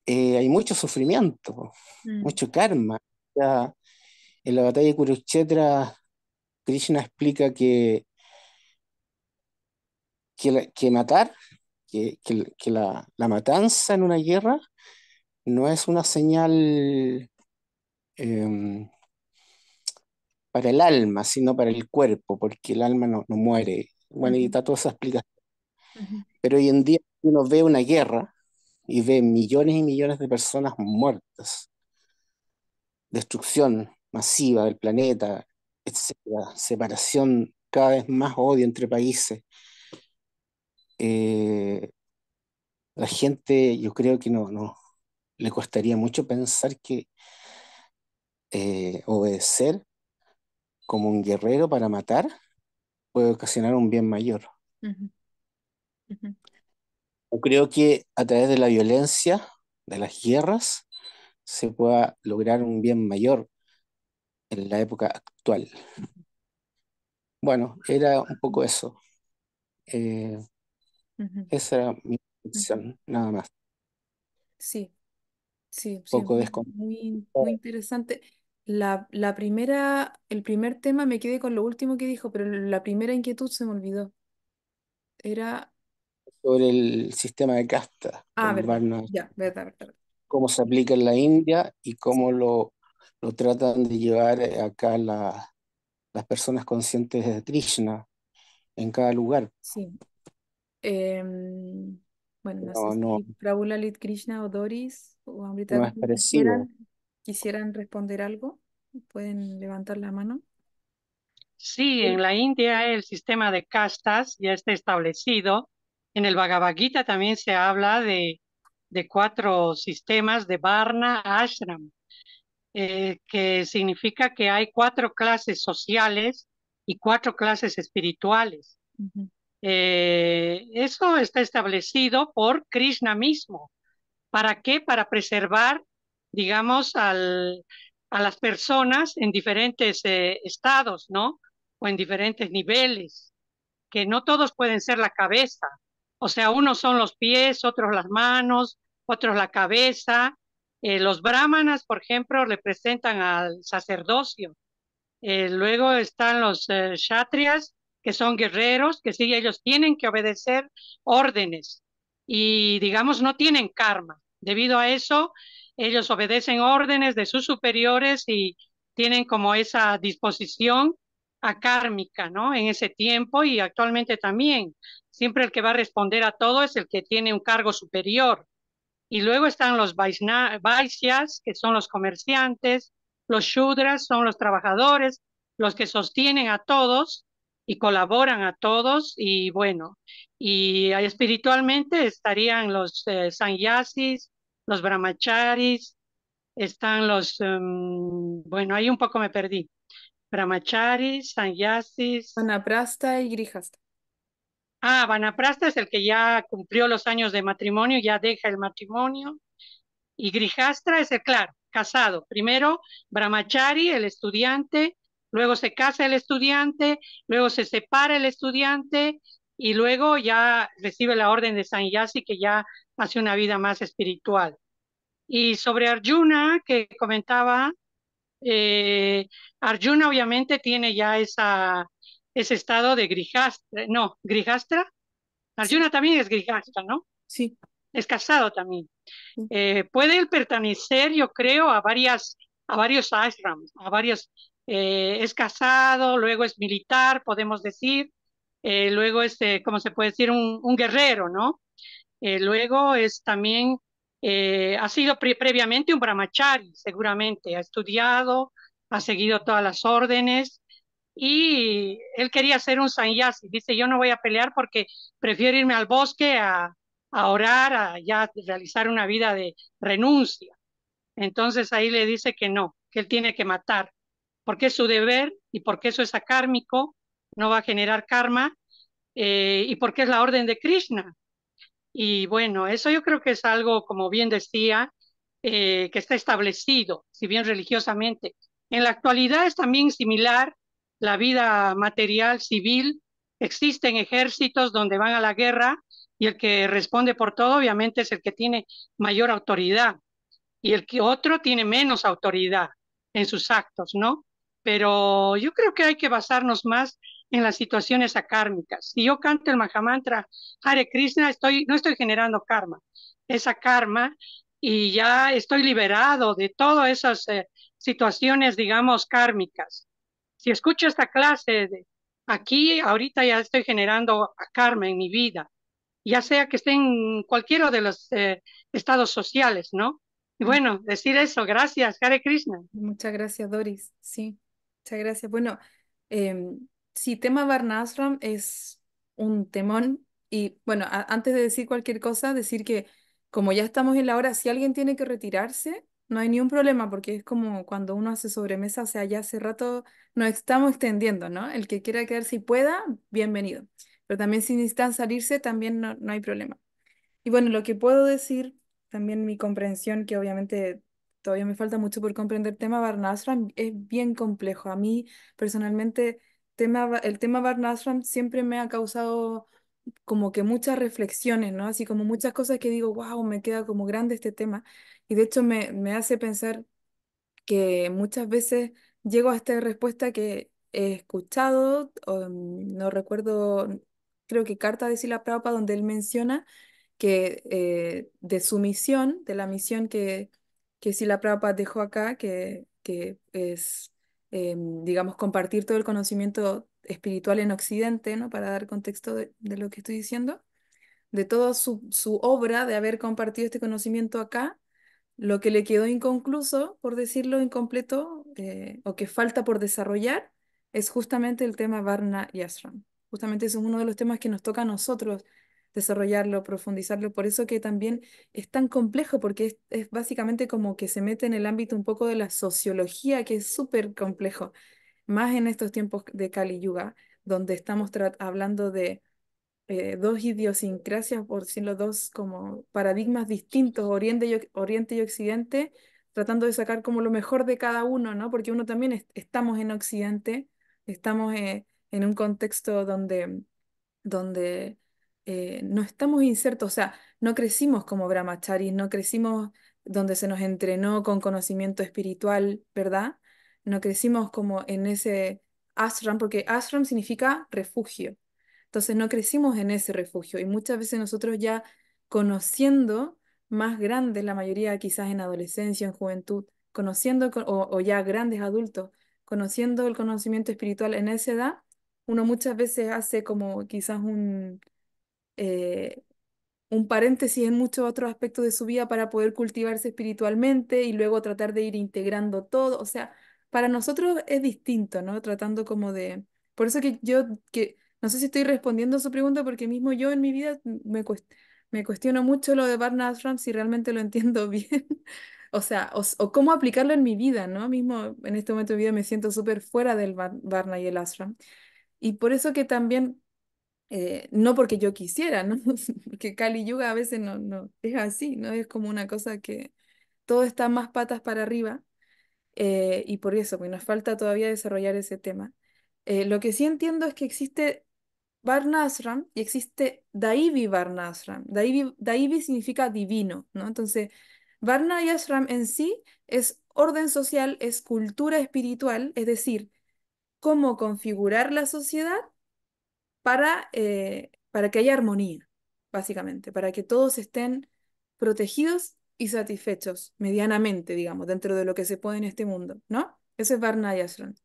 hay mucho sufrimiento, mm, mucho karma. Ya, en la batalla de Kurukshetra Krishna explica que matar, que la matanza en una guerra no es una señal em, para el alma, sino para el cuerpo, porque el alma no muere. Bueno, y Ujú, está toda esa explicación. ujú, Pero hoy en día uno ve una guerra y ve millones y millones de personas muertas, destrucción masiva del planeta, etcétera, separación, cada vez más odio entre países. Eh, la gente, yo creo que no le costaría mucho pensar que obedecer como un guerrero para matar puede ocasionar un bien mayor. ujú, ujú, Yo creo que a través de la violencia, de las guerras, se pueda lograr un bien mayor en la época actual. Bueno, era un poco eso. Eh, ujú, Esa era mi ujú. reflexión, nada más. Sí, sí, sí, Poco muy, descontento. muy interesante. La primera, el primer tema me quedé con lo último que dijo, pero la primera inquietud se me olvidó. Era, Sobre el sistema de casta, el verdad, Varna, ya, verdad, verdad, verdad. cómo se aplica en la India y Sí, cómo lo tratan de llevar acá las personas conscientes de Krishna en cada lugar. sí. Em, bueno, no sé No, no, si Prabhu Lalit Krishna o Doris o Amrita no es Vishnu parecido. quisieran responder algo. Pueden levantar la mano. Sí, en la India el sistema de castas ya está establecido. En el Bhagavad Gita también se habla de cuatro sistemas de Varna Ashram, que significa que hay cuatro clases sociales y cuatro clases espirituales. Ujú, Eso está establecido por Krishna mismo. ¿Para qué? Para preservar, digamos, a las personas en diferentes estados, ¿no? O en diferentes niveles, que no todos pueden ser la cabeza. O sea, unos son los pies, otros las manos, otros la cabeza. Los brahmanas, por ejemplo, representan al sacerdocio. Luego están los kshatriyas, que son guerreros, que sí, ellos tienen que obedecer órdenes y, digamos, no tienen karma. Debido a eso, ellos obedecen órdenes de sus superiores y tienen como esa disposición akármica, ¿no? En ese tiempo y actualmente también. Siempre el que va a responder a todo es el que tiene un cargo superior. Y luego están los Vaisyas, que son los comerciantes, los Shudras son los trabajadores, los que sostienen a todos y colaboran a todos. Y bueno, y espiritualmente estarían los sannyasis, los brahmacharis, están los, bueno, ahí un poco me perdí. Brahmacharis, sannyasis. Vanaprastha y Grihastha. Ah, Vanaprastha es el que ya cumplió los años de matrimonio, ya deja el matrimonio. Y Grijastra es el, claro, casado. Primero Brahmachari, el estudiante, luego se casa el estudiante, luego se separa el estudiante y luego ya recibe la orden de Sannyasi que ya hace una vida más espiritual. Y sobre Arjuna, que comentaba, eh, Arjuna obviamente tiene ya ese estado de Grijastra, no, Grijastra, Sí, Arjuna también es Grijastra, ¿no? sí, Es casado también. sí. Puede él pertenecer, yo creo, a varios ashrams, a varios, es casado, luego es militar, podemos decir, luego es, ¿cómo se puede decir? Un guerrero, ¿no? Luego es también, ha sido previamente un brahmachari, seguramente, ha estudiado, ha seguido todas las órdenes y él quería ser un sannyasi. Dice, yo no voy a pelear porque prefiero irme al bosque a orar, a ya realizar una vida de renuncia. Entonces ahí le dice que no, que él tiene que matar, porque es su deber y porque eso es akármico, no va a generar karma, y porque es la orden de Krishna. Y bueno, eso yo creo que es algo, como bien decía, que está establecido, si bien religiosamente. En la actualidad es también similar la vida material civil. Existen ejércitos donde van a la guerra y el que responde por todo, obviamente, es el que tiene mayor autoridad y el que otro tiene menos autoridad en sus actos, ¿no? pero yo creo que hay que basarnos más en las situaciones akármicas. Si yo canto el Mahamantra Hare Krishna, no estoy generando karma, esa karma, y ya estoy liberado de todas esas situaciones, digamos, kármicas. Si escucho esta clase aquí, ahorita ya estoy generando karma en mi vida, ya sea que esté en cualquiera de los estados sociales, ¿no? Y bueno, decir eso, gracias, Hare Krishna. Muchas gracias, Doris. Sí, muchas gracias. Bueno, sí, tema Varnashram es un temón. Y bueno, antes de decir cualquier cosa, decir que como ya estamos en la hora, si alguien tiene que retirarse, no hay ni un problema, porque es como cuando uno hace sobremesa, o sea, ya hace rato nos estamos extendiendo, ¿no? El que quiera quedarse y pueda, bienvenido. Pero también si necesitan salirse, también no hay problema. Y bueno, lo que puedo decir, también mi comprensión, que obviamente todavía me falta mucho por comprender el tema Varnashram, es bien complejo. A mí personalmente el tema Varnashram siempre me ha causado como que muchas reflexiones, ¿no? Así como muchas cosas que digo, wow, me queda como grande este tema. Y de hecho me hace pensar que muchas veces llego a esta respuesta que he escuchado, no recuerdo, creo que carta de Srila Prabhupada donde él menciona que de su misión, de la misión que Srila Prabhupada dejó acá, que es, digamos, compartir todo el conocimiento espiritual en Occidente, ¿no? Para dar contexto de lo que estoy diciendo, de toda su obra de haber compartido este conocimiento acá, lo que le quedó inconcluso, por decirlo incompleto, o que falta por desarrollar, es justamente el tema Varna y Ashram. Justamente ese es uno de los temas que nos toca a nosotros desarrollarlo, profundizarlo. Por eso que también es tan complejo, porque es básicamente como que se mete en el ámbito un poco de la sociología, que es súper complejo, más en estos tiempos de Kali Yuga, donde estamos hablando de dos idiosincrasias, por decirlo, dos como paradigmas distintos, Oriente y Occidente, tratando de sacar como lo mejor de cada uno, ¿no? Porque uno también estamos en Occidente, estamos en un contexto donde no estamos insertos, o sea, no crecimos como brahmacharis, no crecimos donde se nos entrenó con conocimiento espiritual, ¿verdad? No crecimos como en ese ashram, porque ashram significa refugio. Entonces no crecimos en ese refugio y muchas veces nosotros ya conociendo más grandes, la mayoría quizás en adolescencia, en juventud, conociendo o ya grandes adultos, conociendo el conocimiento espiritual en esa edad, uno muchas veces hace como quizás eh, un paréntesis en muchos otros aspectos de su vida para poder cultivarse espiritualmente y luego tratar de ir integrando todo. O sea, para nosotros es distinto, ¿no? Tratando como de... Por eso que no sé si estoy respondiendo a su pregunta, porque mismo yo en mi vida me cuestiono mucho lo de Varna Ashram, si realmente lo entiendo bien. O sea, o cómo aplicarlo en mi vida, ¿no? Mismo en este momento de mi vida me siento súper fuera del Varna y el Ashram. Y por eso que también no porque yo quisiera, ¿no? Porque Kali Yuga a veces no es así, ¿no? Es como una cosa que todo está más patas para arriba y por eso, pues nos falta todavía desarrollar ese tema. Lo que sí entiendo es que existe Varnashram y existe Daivi Varnashram. Daivi significa divino, ¿no? Entonces, Varna y Ashram en sí es orden social, es cultura espiritual, es decir, cómo configurar la sociedad para que haya armonía, básicamente, para que todos estén protegidos y satisfechos medianamente, digamos, dentro de lo que se puede en este mundo, ¿no? Eso es Varna y Ashram.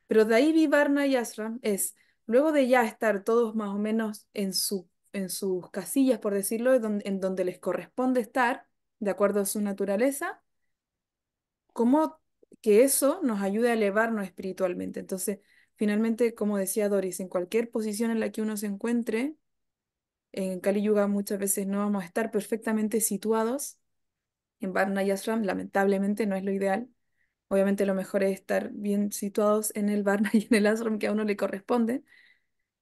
Pero de ahí vi Varna y Ashram es, luego de ya estar todos más o menos en sus casillas, por decirlo, en donde les corresponde estar, de acuerdo a su naturaleza, cómo que eso nos ayude a elevarnos espiritualmente. Entonces, finalmente, como decía Doris, en cualquier posición en la que uno se encuentre, en Kali Yuga muchas veces no vamos a estar perfectamente situados. En Varna y Ashram, lamentablemente, no es lo ideal. Obviamente lo mejor es estar bien situados en el Varna y en el Ashram que a uno le corresponde,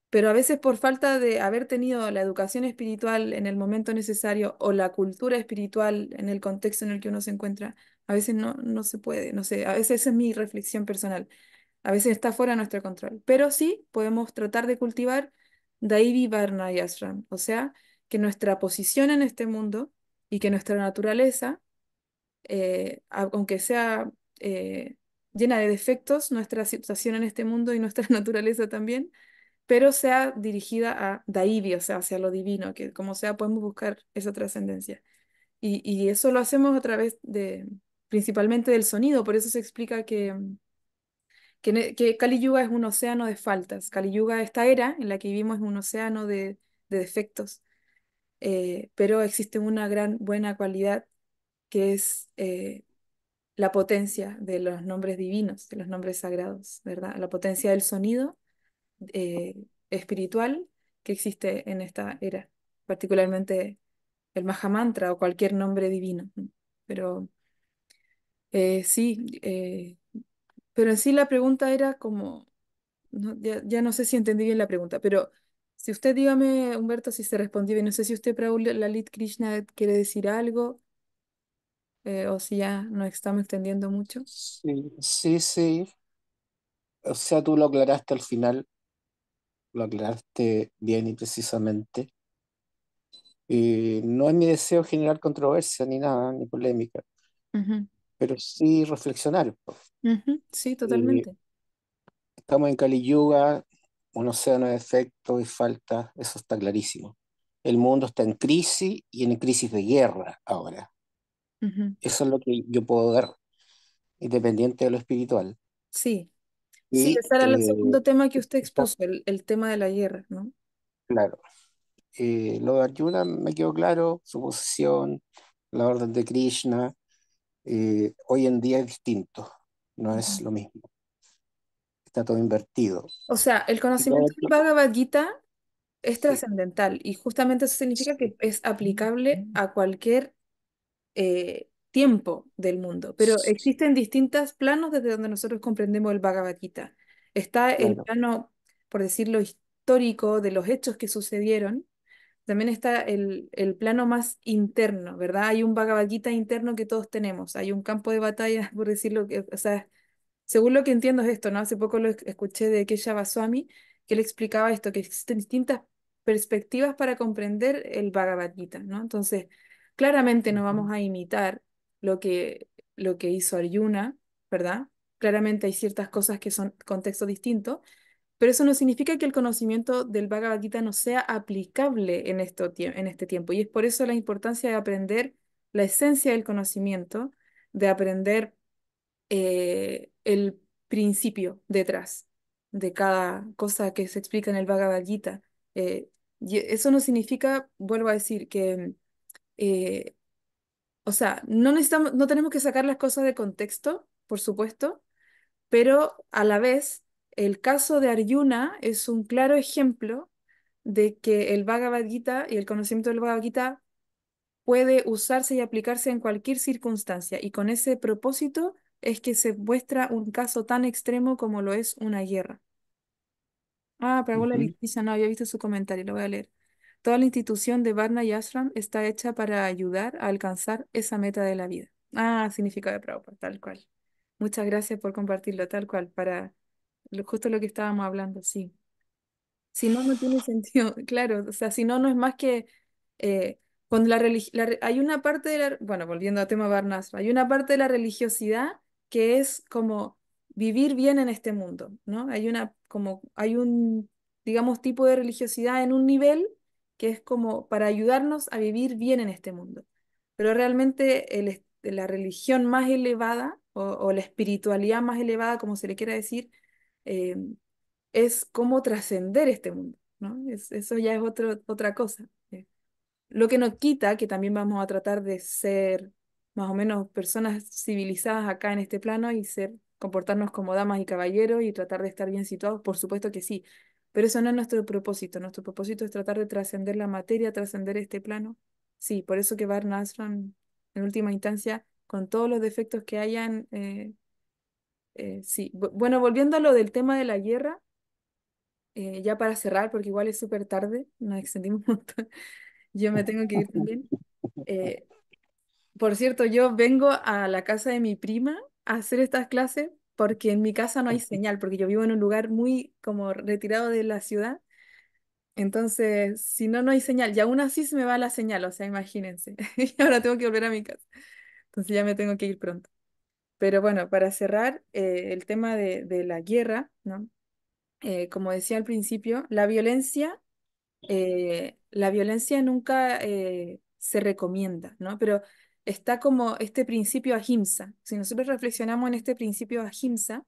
pero a veces por falta de haber tenido la educación espiritual en el momento necesario o la cultura espiritual en el contexto en el que uno se encuentra, a veces no se puede, no sé, a veces esa es mi reflexión personal. A veces está fuera de nuestro control, pero sí podemos tratar de cultivar Daivi Varna y Ashram, o sea, que nuestra posición en este mundo y que nuestra naturaleza, aunque sea, eh, llena de defectos nuestra situación en este mundo y nuestra naturaleza también, pero sea dirigida a Daivi, o sea, hacia lo divino, que como sea podemos buscar esa trascendencia. Y eso lo hacemos a través de, principalmente del sonido, por eso se explica que Kali Yuga es un océano de faltas. Kali Yuga, esta era en la que vivimos, es un océano de defectos, pero existe una gran buena cualidad que es la potencia de los nombres divinos, de los nombres sagrados, ¿verdad? La potencia del sonido espiritual que existe en esta era, particularmente el Mahamantra o cualquier nombre divino, ¿no? Pero sí, pero en sí la pregunta era como, ya no sé si entendí bien la pregunta, pero si usted dígame, Humberto, si se respondió bien, no sé si usted, Prabhu Lalit Krishna, quiere decir algo o si ya nos estamos extendiendo mucho. Sí, sí, sí. O sea, tú lo aclaraste al final, lo aclaraste bien y precisamente. No es mi deseo generar controversia ni nada, ni polémica, Ujú, pero sí reflexionar. ujú, sí, Eh, totalmente. Estamos en Kali Yuga, un océano de efectos y faltas, eso está clarísimo. El mundo está en crisis y en crisis de guerra ahora. Ujú, Eso es lo que yo puedo dar, independiente de lo espiritual. sí, sí, Y ese era el segundo tema que usted está expuso, el tema de la guerra, ¿no? claro. Lo de Arjuna me quedó claro, su posición, la orden de Krishna, hoy en día es distinto, no es Ujú. lo mismo, está todo invertido. O sea, el Y lo de conocimiento del Arjuna, Bhagavad Gita es sí, trascendental y justamente eso significa que es aplicable a cualquier tiempo del mundo, pero existen distintos planos desde donde nosotros comprendemos el Bhagavad Gita. Está el claro. plano, por decirlo, histórico de los hechos que sucedieron. También está el plano más interno, ¿verdad? Hay un Bhagavad Gita interno que todos tenemos. Hay un campo de batalla, por decirlo, o sea, según lo que entiendo es esto, ¿no? Hace poco lo escuché de Kesha Baswami, que él explicaba esto, que existen distintas perspectivas para comprender el Bhagavad Gita, ¿no? Entonces, claramente no Ujú, vamos a imitar lo lo que hizo Arjuna, ¿verdad? Claramente hay ciertas cosas que son contextos distintos, pero eso no significa que el conocimiento del Bhagavad Gita no sea aplicable en este tiempo. Y es por eso la importancia de aprender la esencia del conocimiento, de aprender el principio detrás de cada cosa que se explica en el Bhagavad Gita. Y eso no significa, vuelvo a decir, que, eh, o sea, no tenemos que sacar las cosas de contexto, por supuesto, pero a la vez, el caso de Arjuna es un claro ejemplo de que el Bhagavad Gita y el conocimiento del Bhagavad Gita puede usarse y aplicarse en cualquier circunstancia, y con ese propósito es que se muestra un caso tan extremo como lo es una guerra. Ah, Paola ujú. Leticia, no había visto su comentario, lo voy a leer. Toda la institución de Varna y Ashram está hecha para ayudar a alcanzar esa meta de la vida. Ah, significa de Prabhupada, tal cual. Muchas gracias por compartirlo, tal cual, para justo lo que estábamos hablando, sí. Si no, no tiene sentido, claro, o sea, si no, no es más que cuando hay una parte de la, bueno, volviendo al tema Varnasra, hay una parte de la religiosidad que es como vivir bien en este mundo, ¿no? Hay un, digamos, tipo de religiosidad en un nivel que es como para ayudarnos a vivir bien en este mundo. Pero realmente la religión más elevada o la espiritualidad más elevada, como se le quiera decir, eh, es cómo trascender este mundo, ¿no? Eso ya es otra cosa. Lo que nos quita que también vamos a tratar de ser más o menos personas civilizadas acá en este plano y comportarnos como damas y caballeros y tratar de estar bien situados, por supuesto que sí, pero eso no es nuestro propósito. Nuestro propósito es tratar de trascender la materia, trascender este plano. Sí, por eso que Varna Ashram, en última instancia, con todos los defectos que hayan, sí. Bueno, volviendo a lo del tema de la guerra, ya para cerrar, porque igual es súper tarde, nos extendimos un montón, yo me tengo que ir también. Eh, por cierto, yo vengo a la casa de mi prima a hacer estas clases porque en mi casa no hay señal, porque yo vivo en un lugar muy como retirado de la ciudad, entonces si no, no hay señal, y aún así se me va la señal, o sea, imagínense, y ahora tengo que volver a mi casa, entonces ya me tengo que ir pronto. Pero bueno, para cerrar el tema de la guerra, ¿no? Como decía al principio, la violencia nunca se recomienda, ¿no? Pero está como este principio ahimsa. Si nosotros reflexionamos en este principio ahimsa,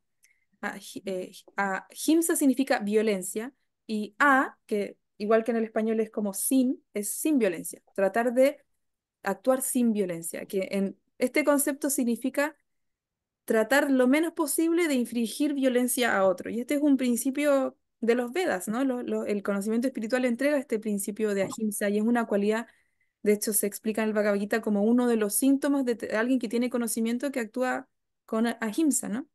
ahimsa significa violencia y que igual que en el español es como sin, es sin violencia. Tratar de actuar sin violencia, que en este concepto significa tratar lo menos posible de infligir violencia a otro. Y este es un principio de los Vedas, ¿no? El conocimiento espiritual entrega este principio de ahimsa y es una cualidad, de hecho se explica en el Bhagavad Gita como uno de los síntomas de alguien que tiene conocimiento que actúa con ahimsa, ¿no?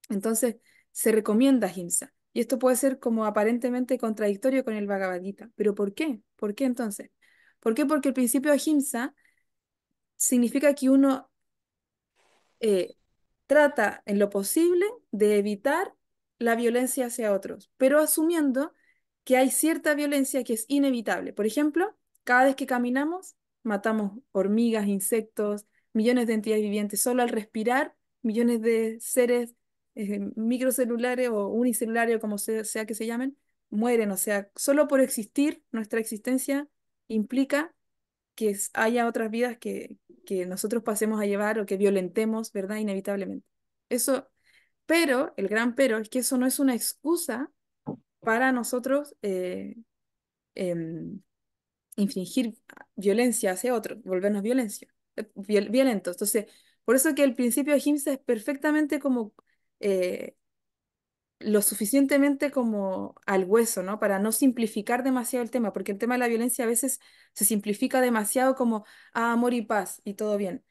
Entonces se recomienda ahimsa. Y esto puede ser como aparentemente contradictorio con el Bhagavad Gita. ¿Pero por qué? ¿Por qué entonces? ¿Por qué? Porque el principio ahimsa significa que uno eh, trata en lo posible de evitar la violencia hacia otros, pero asumiendo que hay cierta violencia que es inevitable. Por ejemplo, cada vez que caminamos, matamos hormigas, insectos, millones de entidades vivientes. Solo al respirar, millones de seres microcelulares o unicelulares, como sea que se llamen, mueren. O sea, solo por existir, nuestra existencia implica que haya otras vidas que nosotros pasemos a llevar o que violentemos, ¿verdad? Inevitablemente. Eso, pero, el gran pero es que eso no es una excusa para nosotros em, infligir violencia hacia otros, volvernos violentos. Entonces, por eso que el principio de Ahimsa es perfectamente como lo suficientemente como al hueso, ¿no? Para no simplificar demasiado el tema, porque el tema de la violencia a veces se simplifica demasiado como amor y paz y todo bien.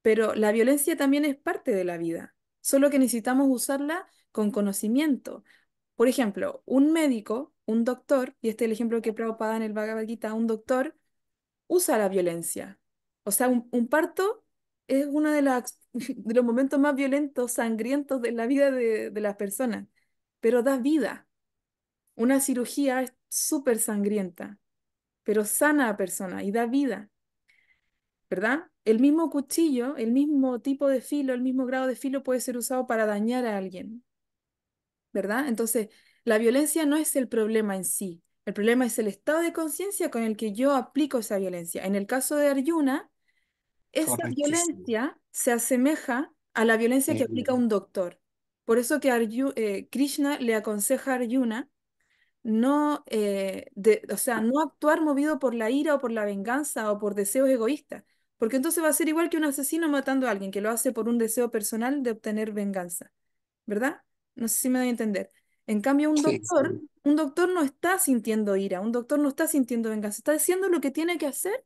Pero la violencia también es parte de la vida, solo que necesitamos usarla con conocimiento. Por ejemplo, un médico, un doctor, y este es el ejemplo que Prabhupada da en el Bhagavad Gita, un doctor usa la violencia. O sea, un parto es uno de los momentos más violentos, sangrientos de la vida de las personas, pero da vida. Una cirugía es súper sangrienta, pero sana a persona y da vida, ¿verdad? El mismo cuchillo, el mismo tipo de filo, el mismo grado de filo puede ser usado para dañar a alguien, ¿verdad? Entonces, la violencia no es el problema en sí. El problema es el estado de conciencia con el que yo aplico esa violencia. En el caso de Arjuna, esa Correctísimo. violencia se asemeja a la violencia que aplica Eh, un doctor. Por eso que Krishna le aconseja a Arjuna no, o sea, no actuar movido por la ira o por la venganza o por deseos egoístas, porque entonces va a ser igual que un asesino matando a alguien que lo hace por un deseo personal de obtener venganza, ¿verdad? No sé si me doy a entender. En cambio, sí, sí, un doctor no está sintiendo ira, un doctor no está sintiendo venganza, está haciendo lo que tiene que hacer,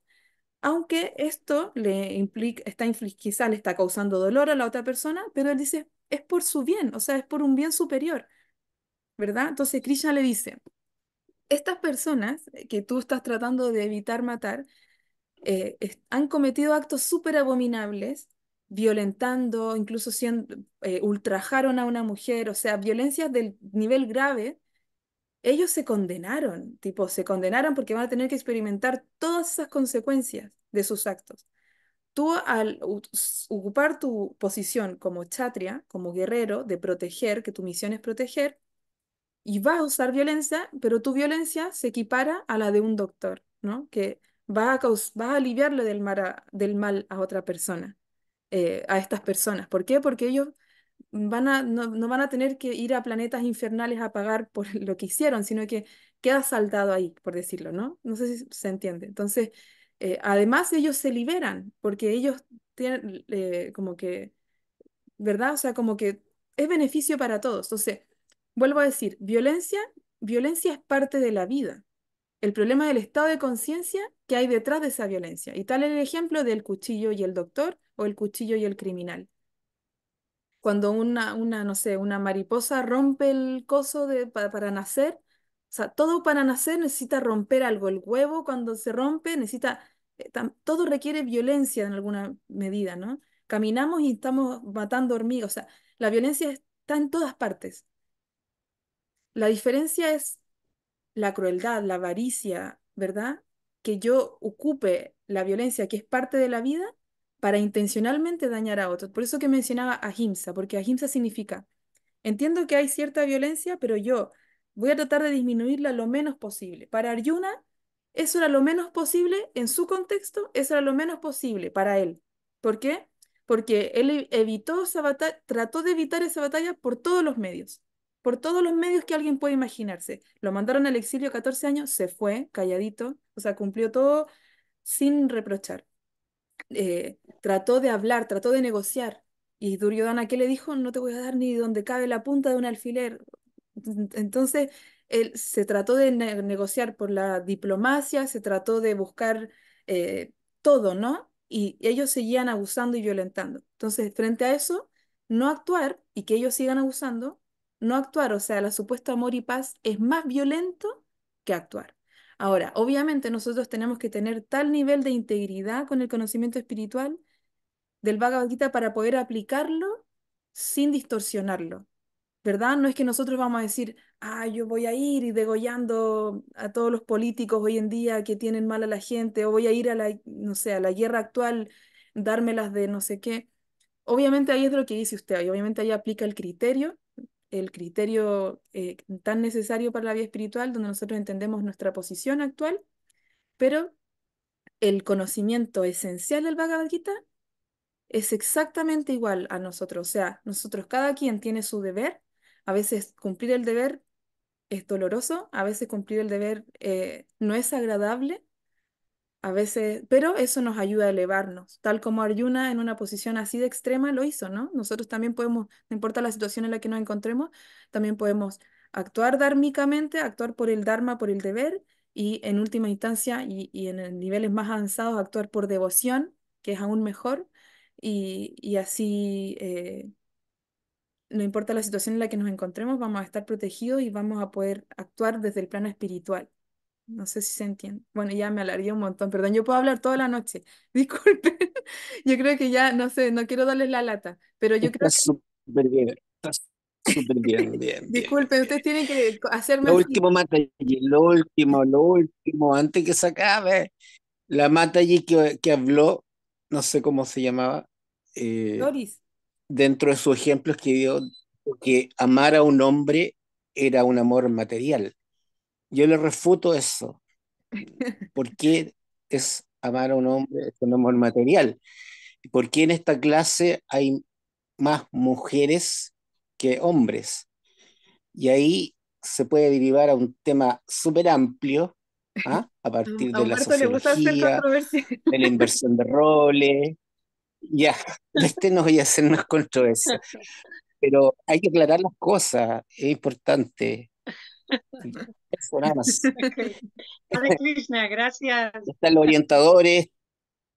aunque esto le implica, quizá le está causando dolor a la otra persona, pero él dice, es por su bien, o sea, es por un bien superior, ¿verdad? Entonces Krishna le dice, estas personas que tú estás tratando de evitar matar han cometido actos súper abominables, violentando, incluso ultrajaron a una mujer, o sea, violencias del nivel grave. Ellos se condenaron, tipo, se condenaron porque van a tener que experimentar todas esas consecuencias de sus actos. Tú al ocupar tu posición como kshatriya, como guerrero, de proteger, que tu misión es proteger, y vas a usar violencia, pero tu violencia se equipara a la de un doctor, ¿no? Que va a aliviarle del mal a otra persona, a estas personas. ¿Por qué? Porque ellos no van a tener que ir a planetas infernales a pagar por lo que hicieron, sino que queda saldado ahí, por decirlo, ¿no? No sé si se entiende. Entonces, además ellos se liberan, porque ellos tienen como que ¿verdad? O sea, como que es beneficio para todos. Entonces, vuelvo a decir, violencia es parte de la vida. El problema es el estado de conciencia que hay detrás de esa violencia. Y tal es el ejemplo del cuchillo y el doctor o el cuchillo y el criminal. Cuando no sé, una mariposa rompe el coso para nacer, o sea, todo para nacer necesita romper algo. El huevo cuando se rompe necesita, todo requiere violencia en alguna medida, ¿no? Caminamos y estamos matando hormigas, o sea, la violencia está en todas partes. La diferencia es la crueldad, la avaricia, ¿verdad? Que yo ocupe la violencia que es parte de la vida para intencionalmente dañar a otros. Por eso que mencionaba ahimsa, porque ahimsa significa, entiendo que hay cierta violencia, pero yo voy a tratar de disminuirla lo menos posible. Para Arjuna, eso era lo menos posible en su contexto, eso era lo menos posible para él. ¿Por qué? Porque él evitó esa batalla, trató de evitar esa batalla por todos los medios que alguien puede imaginarse. Lo mandaron al exilio 14 años, se fue calladito, o sea, cumplió todo sin reprochar. Trató de hablar, trató de negociar. Y Duryodhana, ¿qué le dijo? No te voy a dar ni donde cabe la punta de un alfiler. Entonces, él se trató de negociar por la diplomacia, se trató de buscar eh, todo, ¿no? Y ellos seguían abusando y violentando. Entonces, frente a eso, no actuar y que ellos sigan abusando, no actuar, o sea, la supuesta amor y paz es más violento que actuar. Ahora, obviamente nosotros tenemos que tener tal nivel de integridad con el conocimiento espiritual del Bhagavad Gita para poder aplicarlo sin distorsionarlo, ¿verdad? No es que nosotros vamos a decir, ah, yo voy a ir y degollando a todos los políticos hoy en día que tienen mal a la gente, o voy a ir a la, no sé, a la guerra actual, dármelas de no sé qué. Obviamente ahí es de lo que dice usted, y obviamente ahí aplica el criterio tan necesario para la vida espiritual, donde nosotros entendemos nuestra posición actual, pero el conocimiento esencial del Bhagavad Gita es exactamente igual a nosotros. O sea, nosotros cada quien tiene su deber. A veces cumplir el deber es doloroso, a veces cumplir el deber no es agradable, a veces, pero eso nos ayuda a elevarnos, tal como Arjuna en una posición así de extrema lo hizo, ¿no? Nosotros también podemos, no importa la situación en la que nos encontremos, también podemos actuar dármicamente, actuar por el dharma, por el deber, y en última instancia, y en niveles más avanzados, actuar por devoción, que es aún mejor, y así, no importa la situación en la que nos encontremos, vamos a estar protegidos y vamos a poder actuar desde el plano espiritual. No sé si se entiende. Bueno, ya me alargué un montón, perdón, yo puedo hablar toda la noche. Disculpen, yo creo que ya, no sé, no quiero darles la lata, pero yo Está creo que, súper bien, está súper bien, bien, bien, disculpen, ustedes bien. tienen que hacerme Lo así. último, Mataji, lo último, antes que se acabe, la Mataji que habló, no sé cómo se llamaba, eh, Doris, dentro de sus ejemplos que dio, que amar a un hombre era un amor material. Yo le refuto eso. ¿Por qué es amar a un hombre es un amor material? ¿Por qué en esta clase hay más mujeres que hombres? Y ahí se puede derivar a un tema súper amplio, ¿ah? A partir a de la Humberto le gusta hacer sociología, controversia. de la inversión de roles. Ya, de este no voy a hacer más controversia, pero hay que aclarar las cosas, es importante. Eso nada más. Ok. Hare Krishna, gracias. Están los orientadores,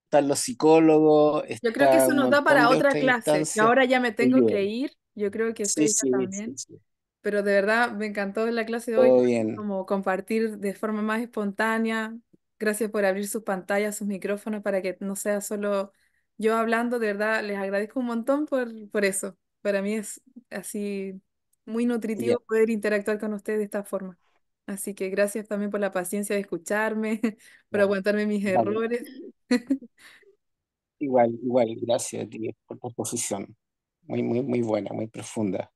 están los psicólogos, Yo creo que está eso un nos da montón para de otra otras clase, que instancias ahora ya me que tengo que ayudan. ir. Yo creo que Sí, ustedes ya sí, sí, también. sí. Pero de verdad me encantó la clase de hoy, Todo bien. como compartir de forma más espontánea. Gracias por abrir sus pantallas, sus micrófonos para que no sea solo yo hablando. De verdad, les agradezco un montón por eso. Para mí es así muy Ya, nutritivo poder interactuar con ustedes de esta forma. Así que gracias también por la paciencia de escucharme, por ya, aguantarme mis vale. errores. Igual, igual, gracias a ti por tu exposición. Muy, muy, muy buena, muy profunda.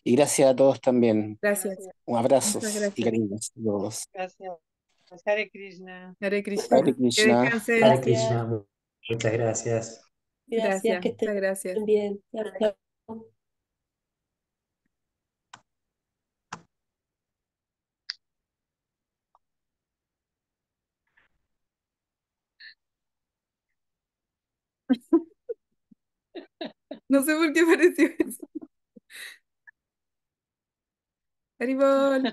Y gracias a todos también. Gracias, Gracias, Un muchas abrazos y gracias. cariños a todos. gracias. Hare Krishna. Hare Hare Krishna. Que Krishna. descansen. Hare Gracias, Krishna, muchas gracias. gracias, Gracias, que muchas estén gracias. bien. Chao, chao. No sé por qué pareció eso. Haribol.